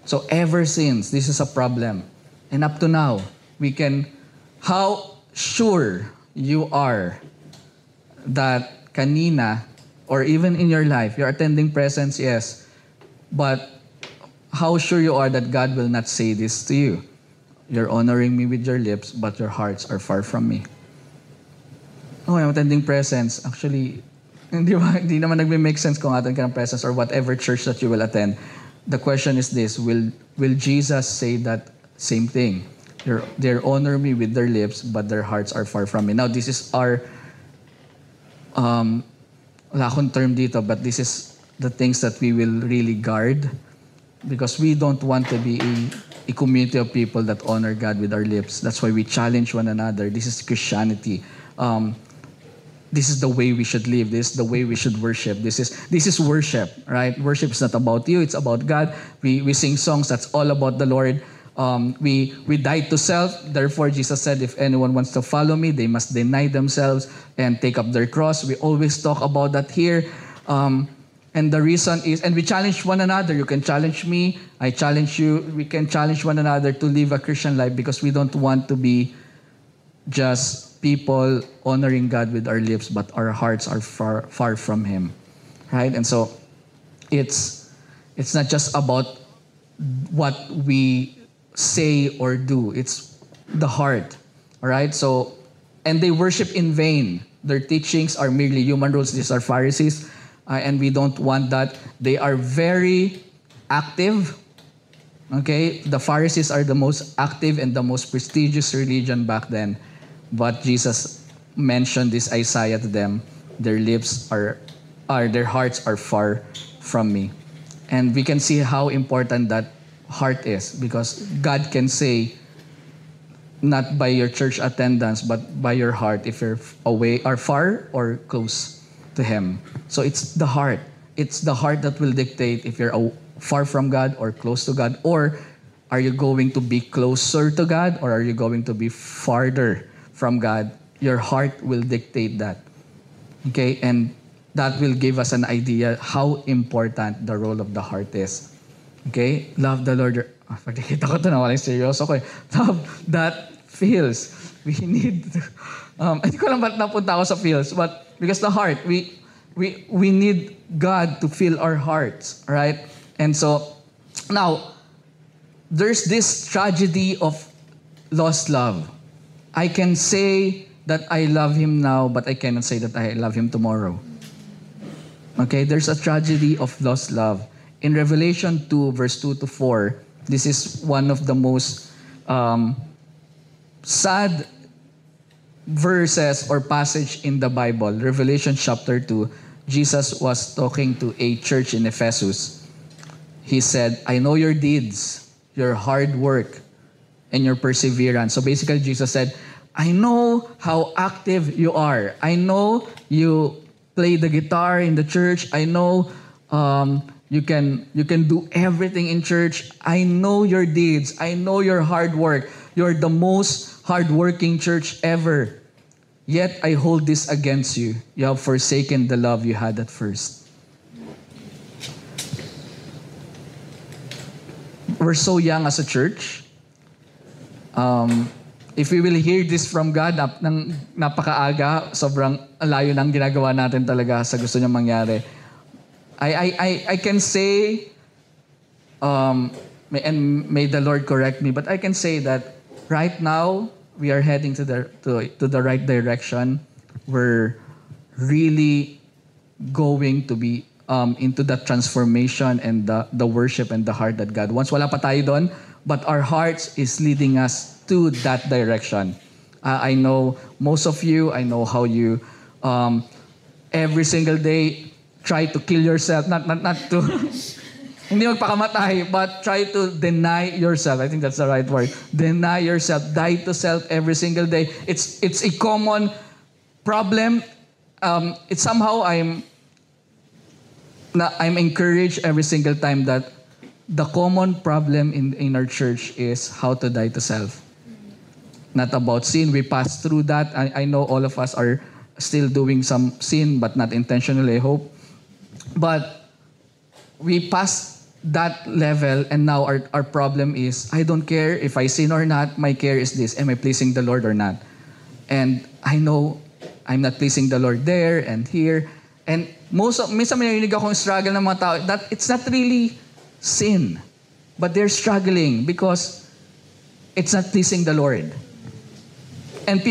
So ever since, this is a problem. And up to now, how sure you are that kanina, or even in your life, you're attending presence, yes, but how sure you are that God will not say this to you? You're honoring me with your lips, but your hearts are far from me. Oh, I'm attending presence. Actually, hindi naman nagme-make sense kung attend ka ng presence or whatever church that you will attend. The question is this: will Jesus say that same thing? They honor me with their lips, but their hearts are far from me. Now, this is our wala akong term dito, but this is the things that we will really guard, because we don't want to be a community of people that honor God with our lips. That's why we challenge one another. This is Christianity. This is the way we should live. This is the way we should worship. This is worship, right? Worship is not about you. It's about God. We sing songs that's all about the Lord. We die to self. Therefore, Jesus said, if anyone wants to follow me, they must deny themselves and take up their cross. We always talk about that here. And the reason is, and we challenge one another. You can challenge me. I challenge you. We can challenge one another to live a Christian life, because we don't want to be just people honoring God with our lips, but our hearts are far, far from Him. Right? And so, it's not just about what we say or do. It's the heart. All right? So, and they worship in vain. Their teachings are merely human rules. These are Pharisees. And we don't want that. They are very active. Okay? The Pharisees are the most active and the most prestigious religion back then. But Jesus mentioned this Isaiah to them. Their lips their hearts are far from me. And we can see how important that heart is, because God can say, not by your church attendance, but by your heart, if you're away or far or close to Him. So it's the heart. It's the heart that will dictate if you're far from God or close to God, or are you going to be closer to God, or are you going to be farther from God? Your heart will dictate that. Okay? And that will give us an idea how important the role of the heart is. Okay? Love the Lord. Pag nakita ko ito na walang seryoso ko eh. Love that feels. We need, hindi ko lang ba't napunta ako sa feels, but because the heart, we need God to fill our hearts, right? And so, now, there's this tragedy of lost love. I can say that I love Him now, but I cannot say that I love Him tomorrow. Okay, there's a tragedy of lost love. In Revelation 2, verse 2 to 4, this is one of the most sad verses or passage in the Bible. Revelation chapter 2, Jesus was talking to a church in Ephesus. He said, I know your deeds, your hard work, and your perseverance. So basically, Jesus said, I know how active you are. I know you play the guitar in the church. I know you can do everything in church. I know your deeds. I know your hard work. You're the most hardworking church ever. Yet I hold this against you. You have forsaken the love you had at first. We're so young as a church. If we will hear this from God, napakaaga, sobrang layo ng ginagawa natin talaga sa gusto niyang mangyari. I can say, and may the Lord correct me, but I can say that right now we are heading to the right direction. We're really going to be into that transformation and the worship and the heart that God wants. Wala pa tayo doon, but our hearts is leading us to that direction. I know most of you, I know how you every single day try to kill yourself, not to hindi magpakamatay, but try to deny yourself. I think that's the right word. Deny yourself, die to self every single day. It's a common problem. It's somehow I'm encouraged every single time that the common problem in our church is how to die to self. Not about sin. We pass through that. I know all of us are still doing some sin, but not intentionally, I hope. But we passed that level, and now our problem is, I don't care if I sin or not. My care is this: am I pleasing the Lord or not? And I know I'm not pleasing the Lord there and here. And minsan may narinig akong struggle ng mga tao that it's not really sin, but they're struggling because it's not pleasing the Lord. And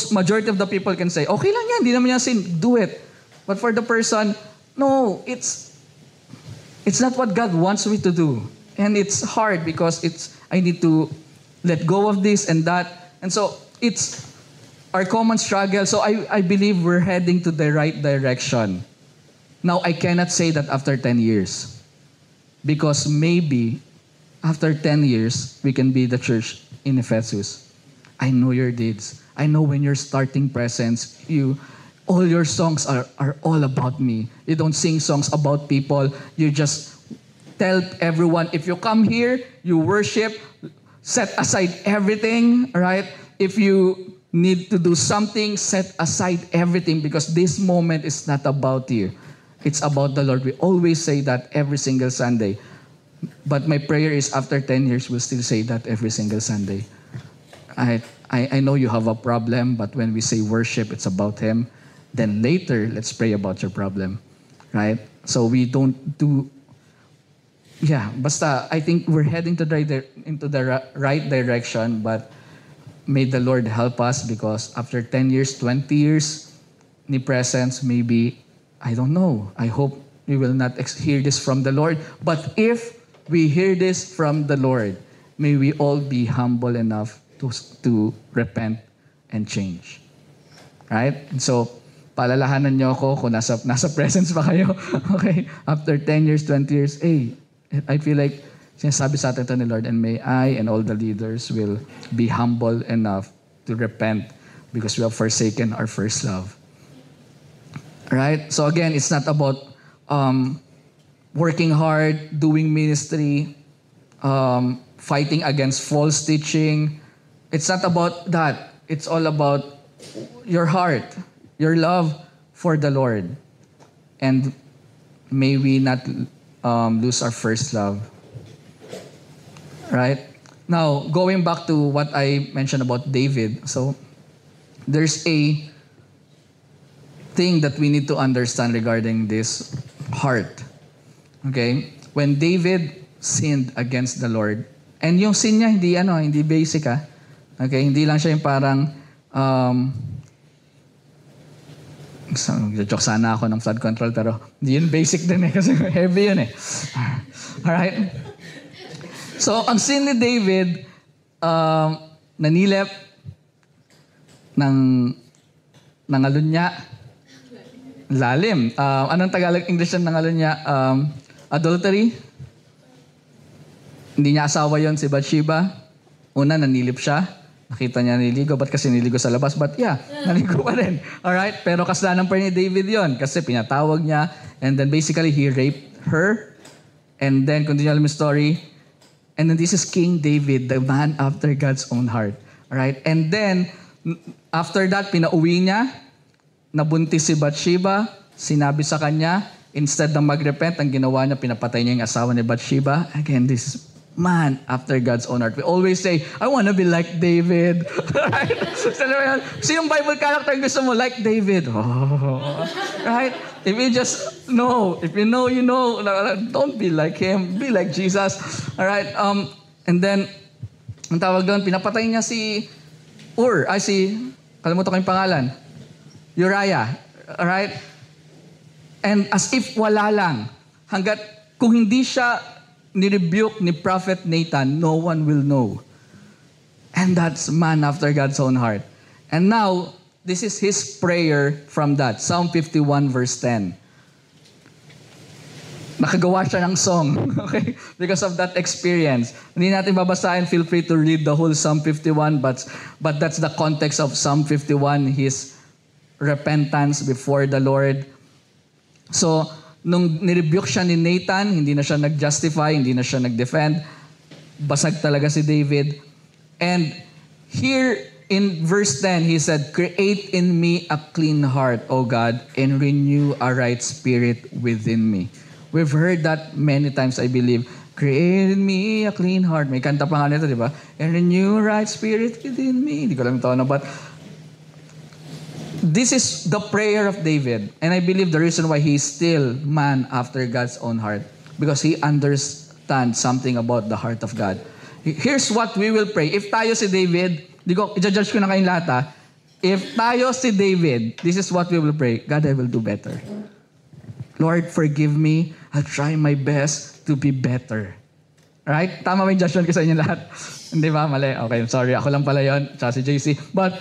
majority of the people can say, okay lang yan, di naman yan sin, do it. But for the person, no, it's not what God wants me to do. And it's hard because I need to let go of this and that. And so it's our common struggle. So I believe we're heading to the right direction. Now, I cannot say that after 10 years. Because maybe after 10 years, we can be the church in Ephesus. I know your deeds. I know when you're starting presence, all your songs are all about me. You don't sing songs about people. You just tell everyone, if you come here, you worship, set aside everything, right? If you need to do something, set aside everything, because this moment is not about you. It's about the Lord. We always say that every single Sunday. But my prayer is after 10 years, we'll still say that every single Sunday. I know you have a problem, but when we say worship, it's about Him. Then later, let's pray about your problem. Right? So we don't do... Yeah, basta, I think we're heading into the right direction, but may the Lord help us, because after 10 years, 20 years, ni presence, maybe, I don't know. I hope we will not hear this from the Lord. But if we hear this from the Lord, may we all be humble enough to repent and change. Right? And so, paalalahanan niyo ako kung nasa presence pa kayo. Okay? After 10 years, 20 years, I feel like sinasabi sa atin ito ni Lord, and may I and all the leaders will be humble enough to repent because we have forsaken our first love. Right? So again, it's not about working hard, doing ministry, fighting against false teaching. It's not about that. It's all about your heart, your love for the Lord. And may we not lose our first love. Right? Now, going back to what I mentioned about David. So, there's a thing that we need to understand regarding this heart. Okay? When David sinned against the Lord, and yung sin niya, hindi basic Okay? Hindi lang siya yung parang, joke sana ako ng flood control, pero hindi yun basic din kasi heavy yun Alright? So, ang sin ni David, nanilip, nangalunya, lalim. Anong Tagalog English ng nangalunya? Adultery. Hindi niya asawa yon si Bathsheba. Una, nanilip siya. Nakita niya niligo. Ba't kasi niligo sa labas? But naligo pa rin. Alright? Pero kasalanan pa ni David yon kasi pinatawag niya. And then basically, he raped her. And then, continue yung story. And then this is King David, the man after God's own heart. Alright? And then, after that, pinauwi niya. Nabuntis si Bathsheba. Sinabi sa kanya, instead na magrepent, ang ginawa niya, pinapatay niya yung asawa ni Bathsheba. Again, this is man after God's own heart. We always say, I want to be like David. Right? Sinong Bible character gusto mo? Like David. Oh. Right? If you just know, if you know, you know. Don't be like him. Be like Jesus. Alright? And then, ang tawag doon, pinapatay niya si kalimutan ko yung pangalan. Uriah. Alright? And as if wala lang. Kung hindi siya ni-rebuke ni Prophet Nathan, no one will know. And that's man after God's own heart. And now, this is his prayer from that. Psalm 51 verse 10. Nakagawa siya ng song, okay? Because of that experience. Hindi natin babasahin, feel free to read the whole Psalm 51, but that's the context of Psalm 51, his repentance before the Lord. So, nung nirebuke siya ni Nathan, hindi na siya nag-justify, hindi na siya nag-defend. Basag talaga si David. And here in verse 10, he said, "Create in me a clean heart, O God, and renew a right spirit within me." We've heard that many times, I believe. Create in me a clean heart. May kanta pa nga nito, di ba? And renew a right spirit within me. Hindi ko alam ito na, but this is the prayer of David. And I believe the reason why he is still man after God's own heart. Because he understands something about the heart of God. Here's what we will pray. If tayo si David, i-judge ko na kayong lahat If tayo si David, this is what we will pray. God, I will do better. Lord, forgive me. I'll try my best to be better. Right? Tama ba yung judgment ko sa inyo lahat? Hindi ba? Mali. Okay, I'm sorry. Ako lang pala yun. Tsaka si JC. But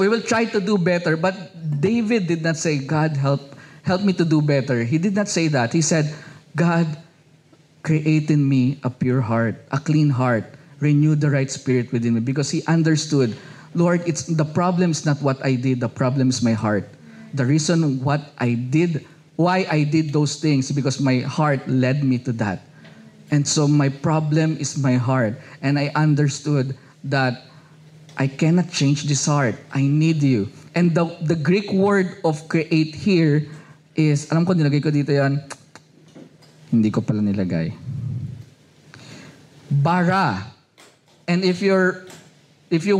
we will try to do better. But David did not say, God, help me to do better. He did not say that. He said, God, create in me a pure heart, a clean heart, renew the right spirit within me. Because he understood, Lord, the problem is not what I did. The problem is my heart. The reason why I did those things, because my heart led me to that. And so my problem is my heart. And I understood that I cannot change this heart. I need you. And the Greek word of create here is, alam ko, nilagay ko dito yan. Hindi ko pala nilagay. Bara. And if you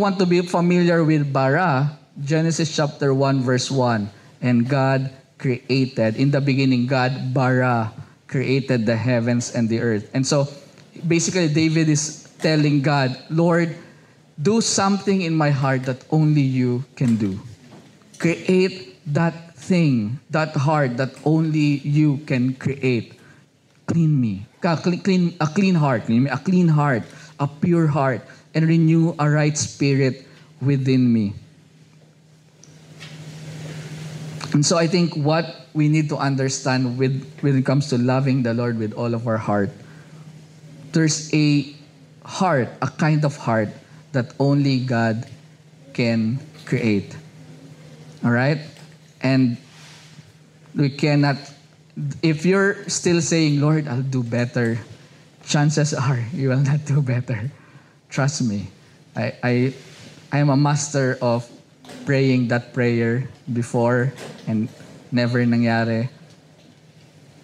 want to be familiar with bara, Genesis chapter 1 verse 1. And God created, in the beginning, God bara created the heavens and the earth. And so, basically, David is telling God, Lord, do something in my heart that only you can do. Create that thing, that heart that only you can create. Clean me. A clean heart, a pure heart, and renew a right spirit within me. And so I think what we need to understand when it comes to loving the Lord with all of our heart, there's a kind of heart that only God can create. All right? And we cannot, if you're still saying, Lord, I'll do better, chances are you will not do better. Trust me. I am a master of praying that prayer before and never nangyari.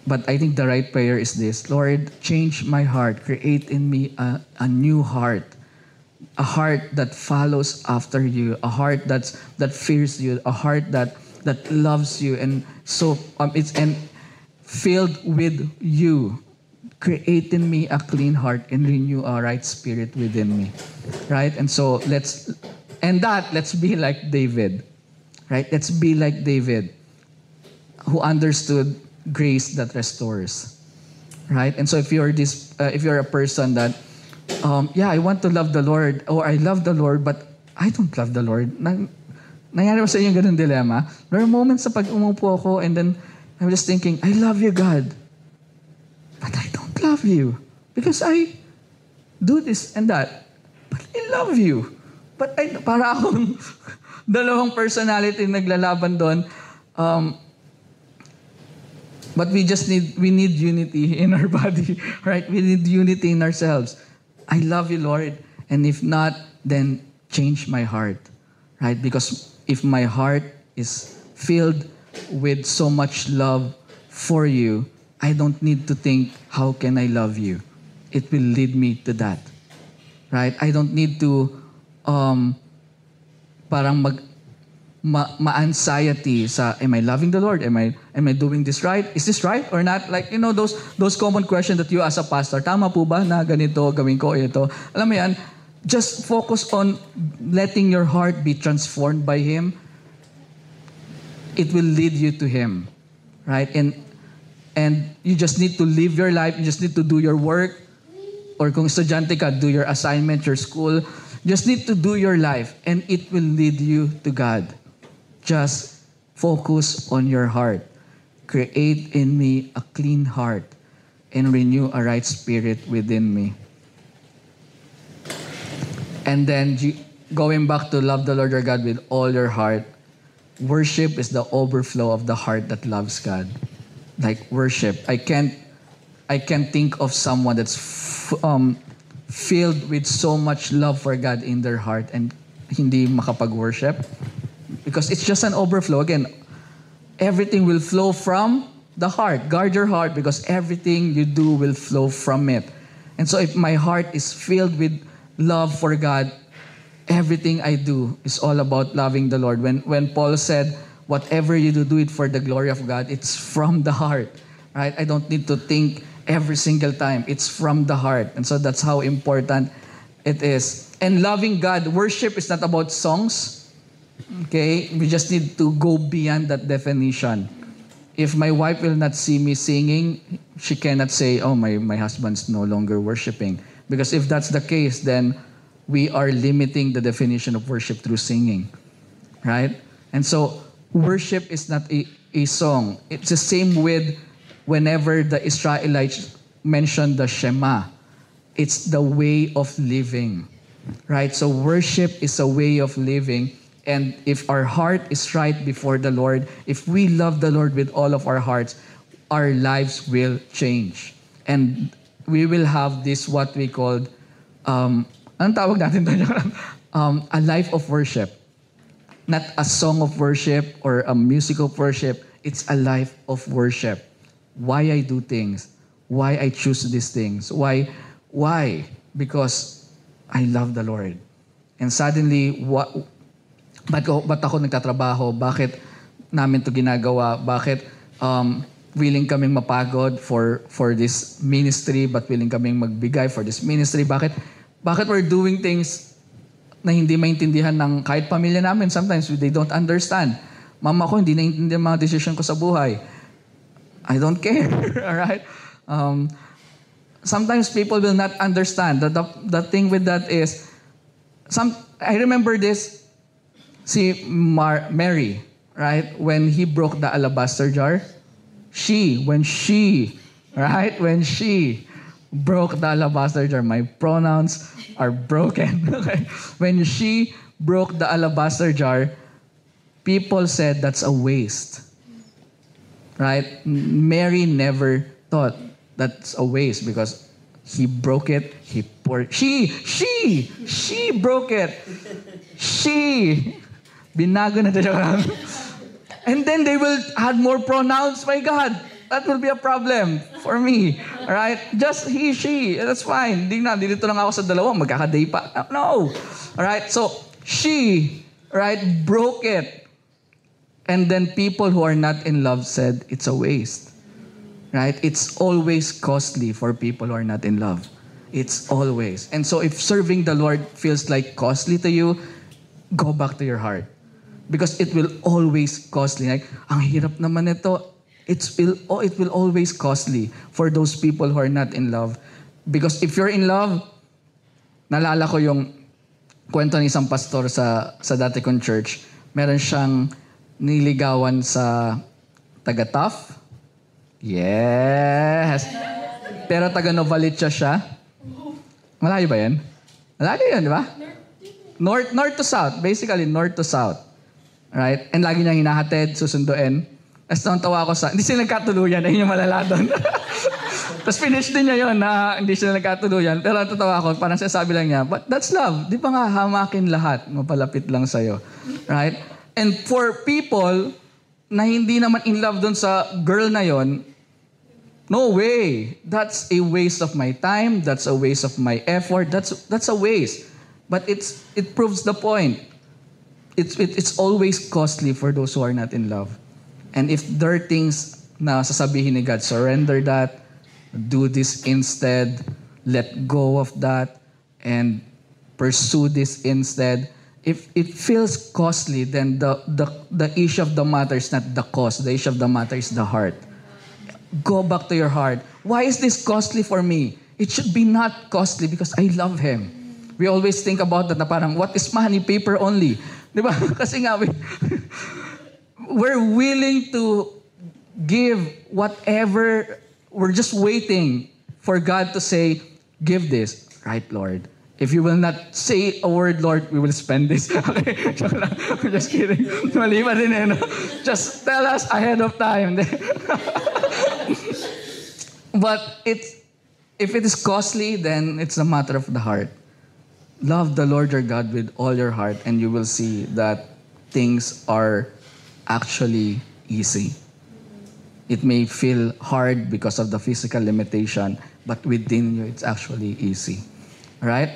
But I think the right prayer is this: Lord, change my heart. Create in me a new heart. A heart that follows after you. A heart that fears you. A heart that loves you. And so it's filled with you. Create in me a clean heart and renew a right spirit within me. Right? And so let's be like David. Right? Let's be like David, who understood grace that restores. Right? And so if you're a person that, I want to love the Lord, or I love the Lord, but I don't love the Lord. Nangyari ba sa inyo ganun dilemma? There are moments sa pag umupo ako and then I'm just thinking, I love you, God. But I don't love you. Because I do this and that. But I love you. But para akong dalawang personality naglalaban doon. But we need unity in our body, right? We need unity in ourselves. I love you, Lord. And if not, then change my heart, right? Because if my heart is filled with so much love for you, I don't need to think, how can I love you? It will lead me to that, right? I don't need to parang ma-anxiety sa, am I loving the Lord? Am I doing this right? Is this right or not? Like, those common questions that you as a pastor, tama po ba na ganito, gawin ko ito? Alam mo yan, just focus on letting your heart be transformed by Him. It will lead you to Him, right? And you just need to live your life. You just need to do your work. Or kung estudyante ka, do your assignment, your school. You just need to do your life and it will lead you to God. Just focus on your heart. Create in me a clean heart and renew a right spirit within me. And then going back to love the Lord your God with all your heart, worship is the overflow of the heart that loves God. Like worship. I can't think of someone that's filled with so much love for God in their heart and hindi makapag-worship. Because it's just an overflow. Again, everything will flow from the heart. Guard your heart because everything you do will flow from it. And so if my heart is filled with love for God, everything I do is all about loving the Lord. When Paul said, whatever you do it for the glory of God, it's from the heart. Right? I don't need to think every single time. It's from the heart. And so that's how important it is. And loving God, worship is not about songs. Okay? We just need to go beyond that definition. If my wife will not see me singing, she cannot say, oh, my husband's no longer worshiping. Because if that's the case, then we are limiting the definition of worship through singing. Right? And so, worship is not a song. It's the same with whenever the Israelites mention the Shema. It's the way of living. Right? So worship is a way of living. And if our heart is right before the Lord, if we love the Lord with all of our hearts, our lives will change. And we will have this what we called, anong tawag natin doon? A life of worship. Not a song of worship or a music of worship. It's a life of worship. Why I do things. Why I choose these things. Why? Because I love the Lord. And suddenly, ba't ako nagtatrabaho? Bakit namin to ginagawa? Bakit willing kaming mapagod for this ministry but willing kaming magbigay for this ministry? Bakit we're doing things na hindi maintindihan ng kahit pamilya namin? Sometimes they don't understand. Mama ko hindi naiintindihan mga decision ko sa buhay. I don't care. All right? Sometimes people will not understand. The thing with that is, I remember this, si Mary, right, when he broke the alabaster jar? When she broke the alabaster jar, my pronouns are broken. Okay? When she broke the alabaster jar, people said that's a waste. Right? Mary never thought that's a waste because he broke it, he poured. She broke it. Binago na tayo. And then they will add more pronouns. My God, that will be a problem for me. Alright? Just he, she. That's fine. Dito lang ako sa dalawa. Magkakaday pa. No. Alright? So, she, right, broke it. And then people who are not in love said, it's a waste. Right? It's always costly for people who are not in love. It's always. And so if serving the Lord feels like costly to you, go back to your heart. Because it will always costly. Like, ang hirap naman ito. It will always costly for those people who are not in love. Because if you're in love, nalala ko yung kwento ng isang pastor sa dati kong church. Meron siyang niligawan sa taga-Taft. Yes! Pero taga-Novaliches siya. Malayo ba yan? Malayo yan, di ba? North to south. Basically, north to south. Right? And lagi niyang hinahatid, susunduin. Tapos tawa ako hindi sila nagkatuluyan. Ayun yung malala doon. Tapos finish din niya yun na hindi sila nagkatuluyan. Pero tatawa ako, parang sinasabi lang niya, but that's love. Di ba nga hamakin lahat? Mapalapit lang sa'yo. Right? And for people na hindi naman in love doon sa girl na yon, no way. That's a waste of my time. That's a waste of my effort. That's a waste. But it proves the point. It's always costly for those who are not in love. And if there are things na sasabihin ni God, surrender that, do this instead, let go of that, and pursue this instead. If it feels costly, then the issue of the matter is not the cost. The issue of the matter is the heart. Go back to your heart. Why is this costly for me? It should be not costly because I love Him. We always think about that na parang, what is money? Paper only. Di ba? Kasi nga, we're willing to give whatever. We're just waiting for God to say, give this. Right, Lord? If you will not say a word, Lord, we will spend this. Okay? I'm just kidding. Mali pa din no? Just tell us ahead of time. But if it is costly, then it's a matter of the heart. Love the Lord your God with all your heart, and you will see that things are actually easy. It may feel hard because of the physical limitation, but within you, it's actually easy. Right?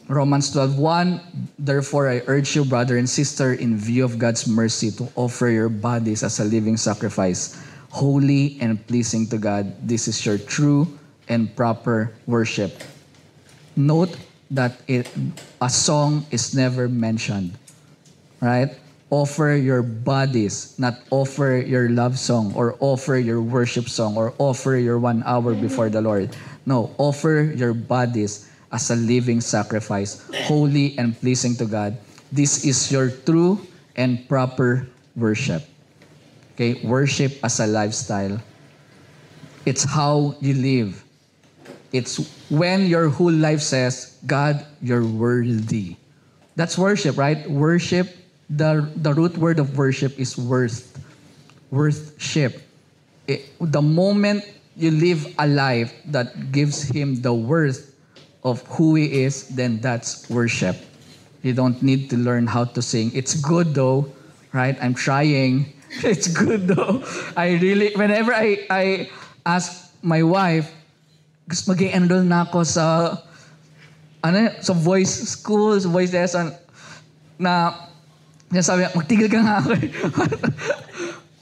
Romans 12:1, therefore I urge you, brother and sister, in view of God's mercy, to offer your bodies as a living sacrifice, holy and pleasing to God. This is your true and proper worship. Note that a song is never mentioned. Right? Offer your bodies, not offer your love song or offer your worship song or offer your 1 hour before the Lord. No, offer your bodies as a living sacrifice, holy and pleasing to God. This is your true and proper worship. Okay? Worship as a lifestyle. It's how you live. It's when your whole life says, God, you're worthy. That's worship, right? Worship, the root word of worship is worth. Worthship. The moment you live a life that gives Him the worth of who He is, then that's worship. You don't need to learn how to sing. It's good though, right? I'm trying. It's good though. Whenever I ask my wife, gusto mag-enroll na ako sa voice school, sa voice lesson, na sabi, magtigil ka nga ako.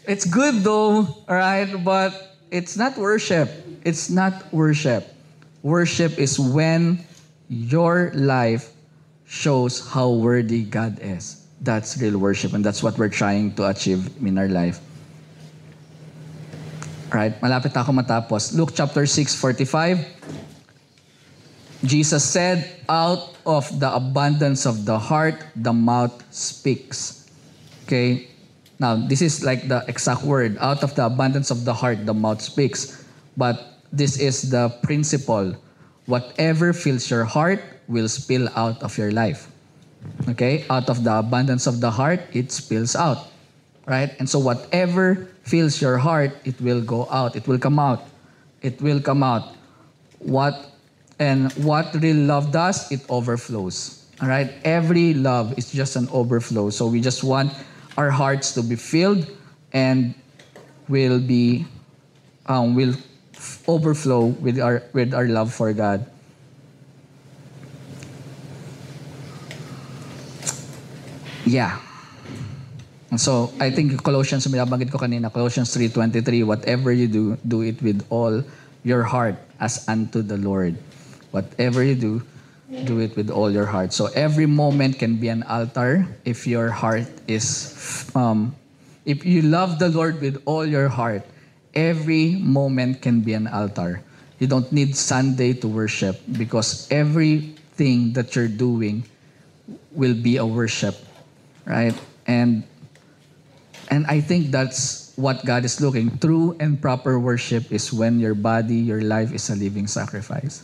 It's good though, alright? But it's not worship. It's not worship. Worship is when your life shows how worthy God is. That's real worship, and that's what we're trying to achieve in our life. Right? Malapit ako matapos. Luke chapter 6:45. Jesus said, out of the abundance of the heart, the mouth speaks. Okay? Now, this is like the exact word. Out of the abundance of the heart, the mouth speaks. But this is the principle. Whatever fills your heart will spill out of your life. Okay? Out of the abundance of the heart, it spills out. Right? And so whatever fills your heart, it will go out. It will come out. It will come out. What real love does, it overflows. All right? Every love is just an overflow. So we just want our hearts to be filled and will overflow with our love for God. Yeah. So I think Colossians, binabanggit ko kanina, Colossians 3:23, whatever you do, do it with all your heart as unto the Lord. Whatever you do it with all your heart. So every moment can be an altar if your heart is, if you love the Lord with all your heart, every moment can be an altar. You don't need Sunday to worship because everything that you're doing will be a worship, right? And I think that's what God is looking. True and proper worship is when your body, your life is a living sacrifice.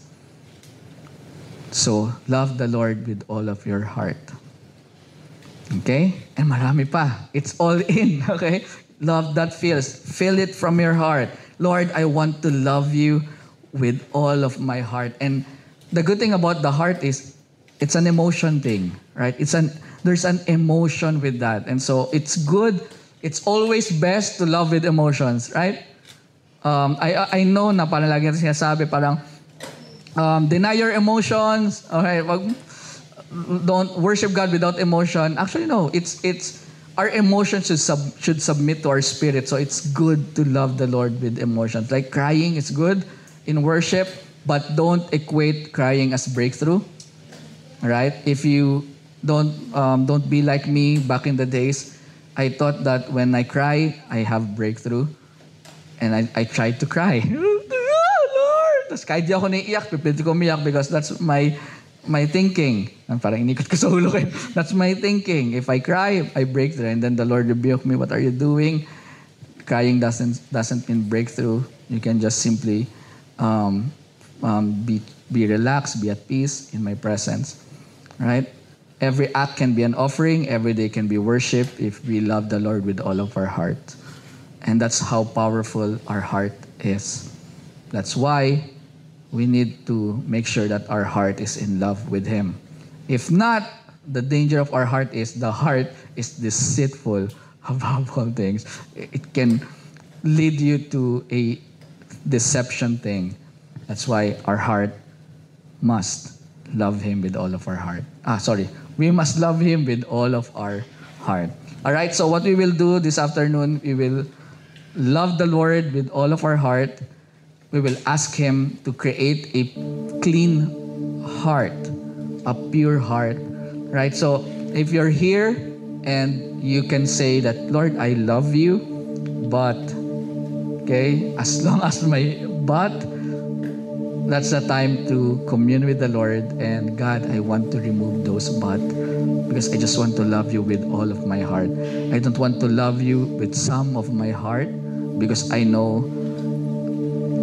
So, love the Lord with all of your heart. Okay? And marami pa. It's all in, okay? Love that feels. Feel it from your heart. Lord, I want to love you with all of my heart. And the good thing about the heart is it's an emotion thing, right? There's an emotion with that. And so it's good. It's always best to love with emotions, right? I know na parang lagi natin sinasabi, parang deny your emotions. Okay, don't worship God without emotion. Actually, no. It's our emotions should submit to our spirit. So it's good to love the Lord with emotions. Like crying is good in worship, but don't equate crying as breakthrough. Right? If you don't be like me back in the days. I thought that when I cry, I have breakthrough. And I tried to cry. Lord! Tapos kahit di ako naiiyak, pipilit ko umiyak because that's my thinking. Parang inikot ko sa ulo ko. That's my thinking. If I cry, I break through. And then the Lord rebuked me, what are you doing? Crying doesn't mean breakthrough. You can just simply be relaxed, be at peace in my presence. Right? Every act can be an offering. Every day can be worship if we love the Lord with all of our heart. And that's how powerful our heart is. That's why we need to make sure that our heart is in love with Him. If not, the danger of our heart is the heart is deceitful above all things. It can lead you to a deception thing. That's why our heart must love Him with all of our heart. We must love Him with all of our heart. All right, so what we will do this afternoon, we will love the Lord with all of our heart. We will ask Him to create a clean heart, a pure heart. Right, so if you're here and you can say that, Lord, I love you, but, okay, as long as my but, that's the time to commune with the Lord. And God, I want to remove those but because I just want to love you with all of my heart. I don't want to love you with some of my heart because I know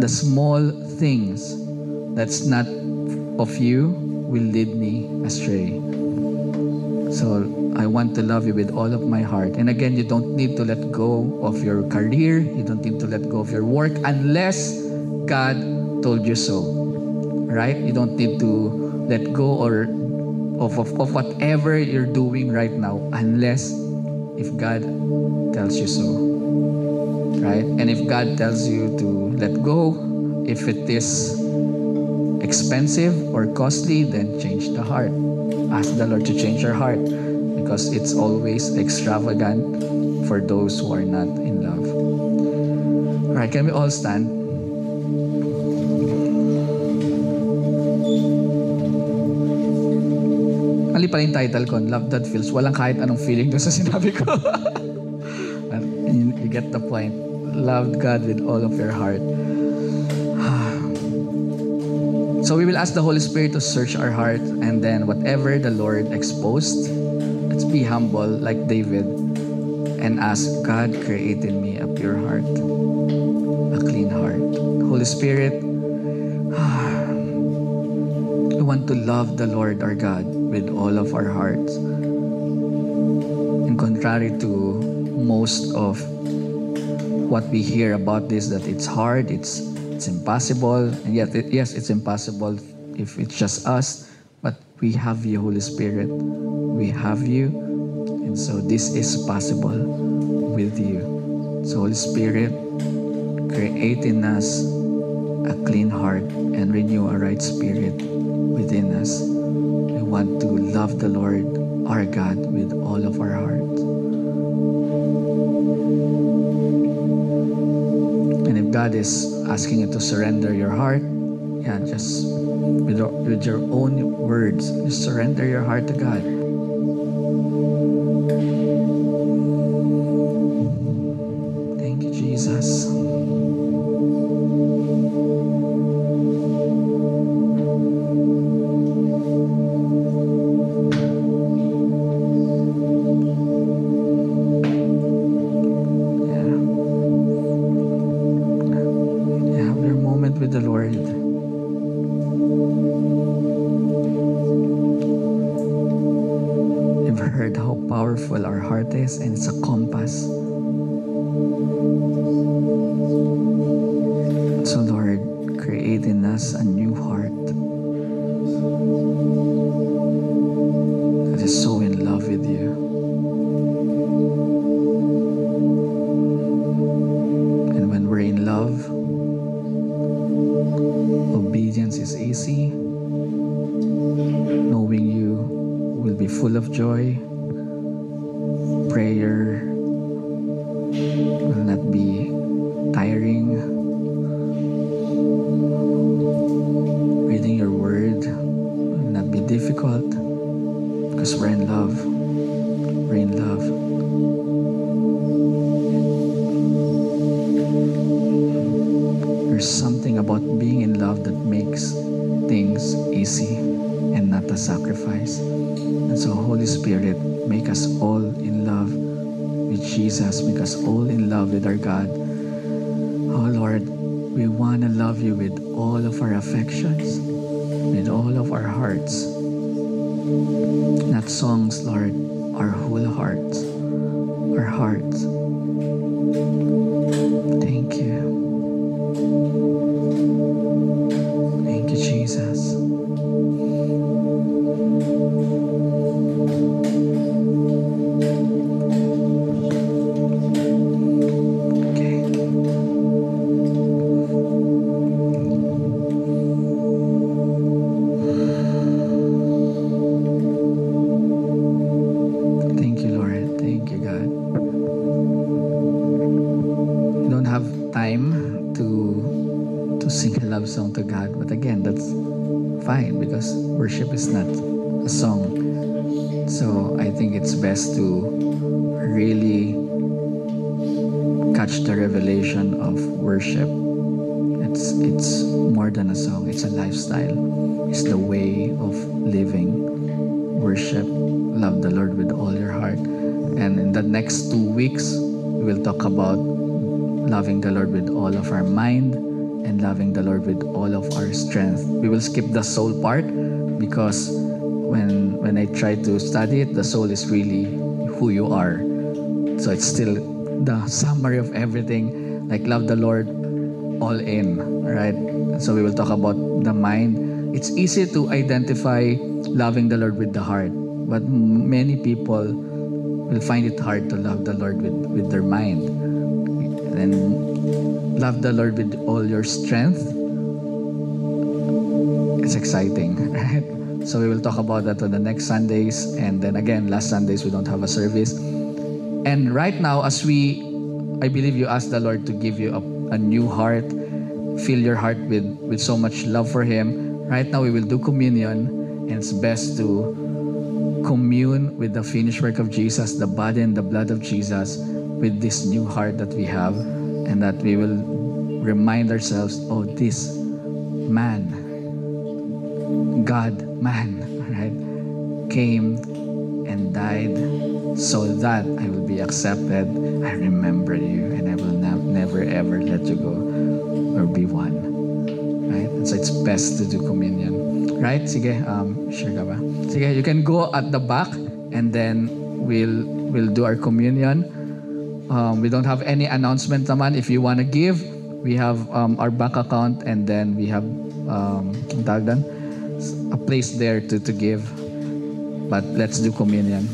the small things that's not of you will lead me astray. So I want to love you with all of my heart. And again, you don't need to let go of your career. You don't need to let go of your work unless God told you so. Right? You don't need to let go of whatever you're doing right now unless if God tells you so. Right? And if God tells you to let go, if it is expensive or costly, then change the heart. Ask the Lord to change your heart because it's always extravagant for those who are not in love. All right, can we all stand? Mali pala yung title ko, Love That Feels. Walang kahit anong feeling doon sa sinabi ko. You get the point. Love God with all of your heart. So we will ask the Holy Spirit to search our heart, and then whatever the Lord exposed, let's be humble like David. and ask, God, create in me a pure heart, a clean heart. Holy Spirit, we want to love the Lord our God with all of our hearts. And contrary to most of what we hear about this, that it's hard, it's impossible, and yet, yes, it's impossible if it's just us, but we have you, Holy Spirit. We have you, and so this is possible with you. So Holy Spirit, create in us a clean heart and renew a right spirit within us. We want to love the Lord our God with all of our heart. And if God is asking you to surrender your heart, just with your own words, just surrender your heart to God. Thank you, Jesus. Have your moment with the Lord. You've heard how powerful our heart is, and it's a compass. So Lord, create in us a new heart that is so in love with you. And when we're in love, obedience is easy. Knowing you will be full of joy. Prayer will not be tiring. Reading your word will not be difficult because we're in love. We're in love. There's something about being in love that makes things easy and not a sacrifice. And so Holy Spirit, make us all in love with Jesus. Make us all in love with our God. Oh Lord, we want to love you with all of our affections, with all of our hearts. Not songs, Lord, our whole hearts. Our hearts. Thank you. Thank you, Jesus. Song to God, but again, that's fine because worship is not a song. So I think it's best to really catch the revelation of worship. It's more than a song, it's a lifestyle. It's the way of living. Worship, love the Lord with all your heart. And in the next 2 weeks, we will talk about loving the Lord with all of our mind and loving the Lord with all of our strength. We will skip the soul part because when I try to study it, the soul is really who you are. So it's still the summary of everything, like love the Lord all in, right? So we will talk about the mind. It's easy to identify loving the Lord with the heart, but many people will find it hard to love the Lord with their mind. And love the Lord with all your strength. It's exciting, right? So we will talk about that on the next Sundays. And then again, last Sundays, we don't have a service. And right now, I believe you ask the Lord to give you a new heart, fill your heart with so much love for Him. Right now, we will do communion. And it's best to commune with the finished work of Jesus, the body and the blood of Jesus, with this new heart that we have. And that we will remind ourselves, oh, this man, God, man, right, came and died so that I will be accepted. I remember you, and I will never ever let you go or be one. Right? And so it's best to do communion. Right? Sige, sure ka ba? Sige, you can go at the back, and then we'll do our communion. We don't have any announcement naman. If you want to give, we have our bank account, and then we have a place there to give. But let's do communion.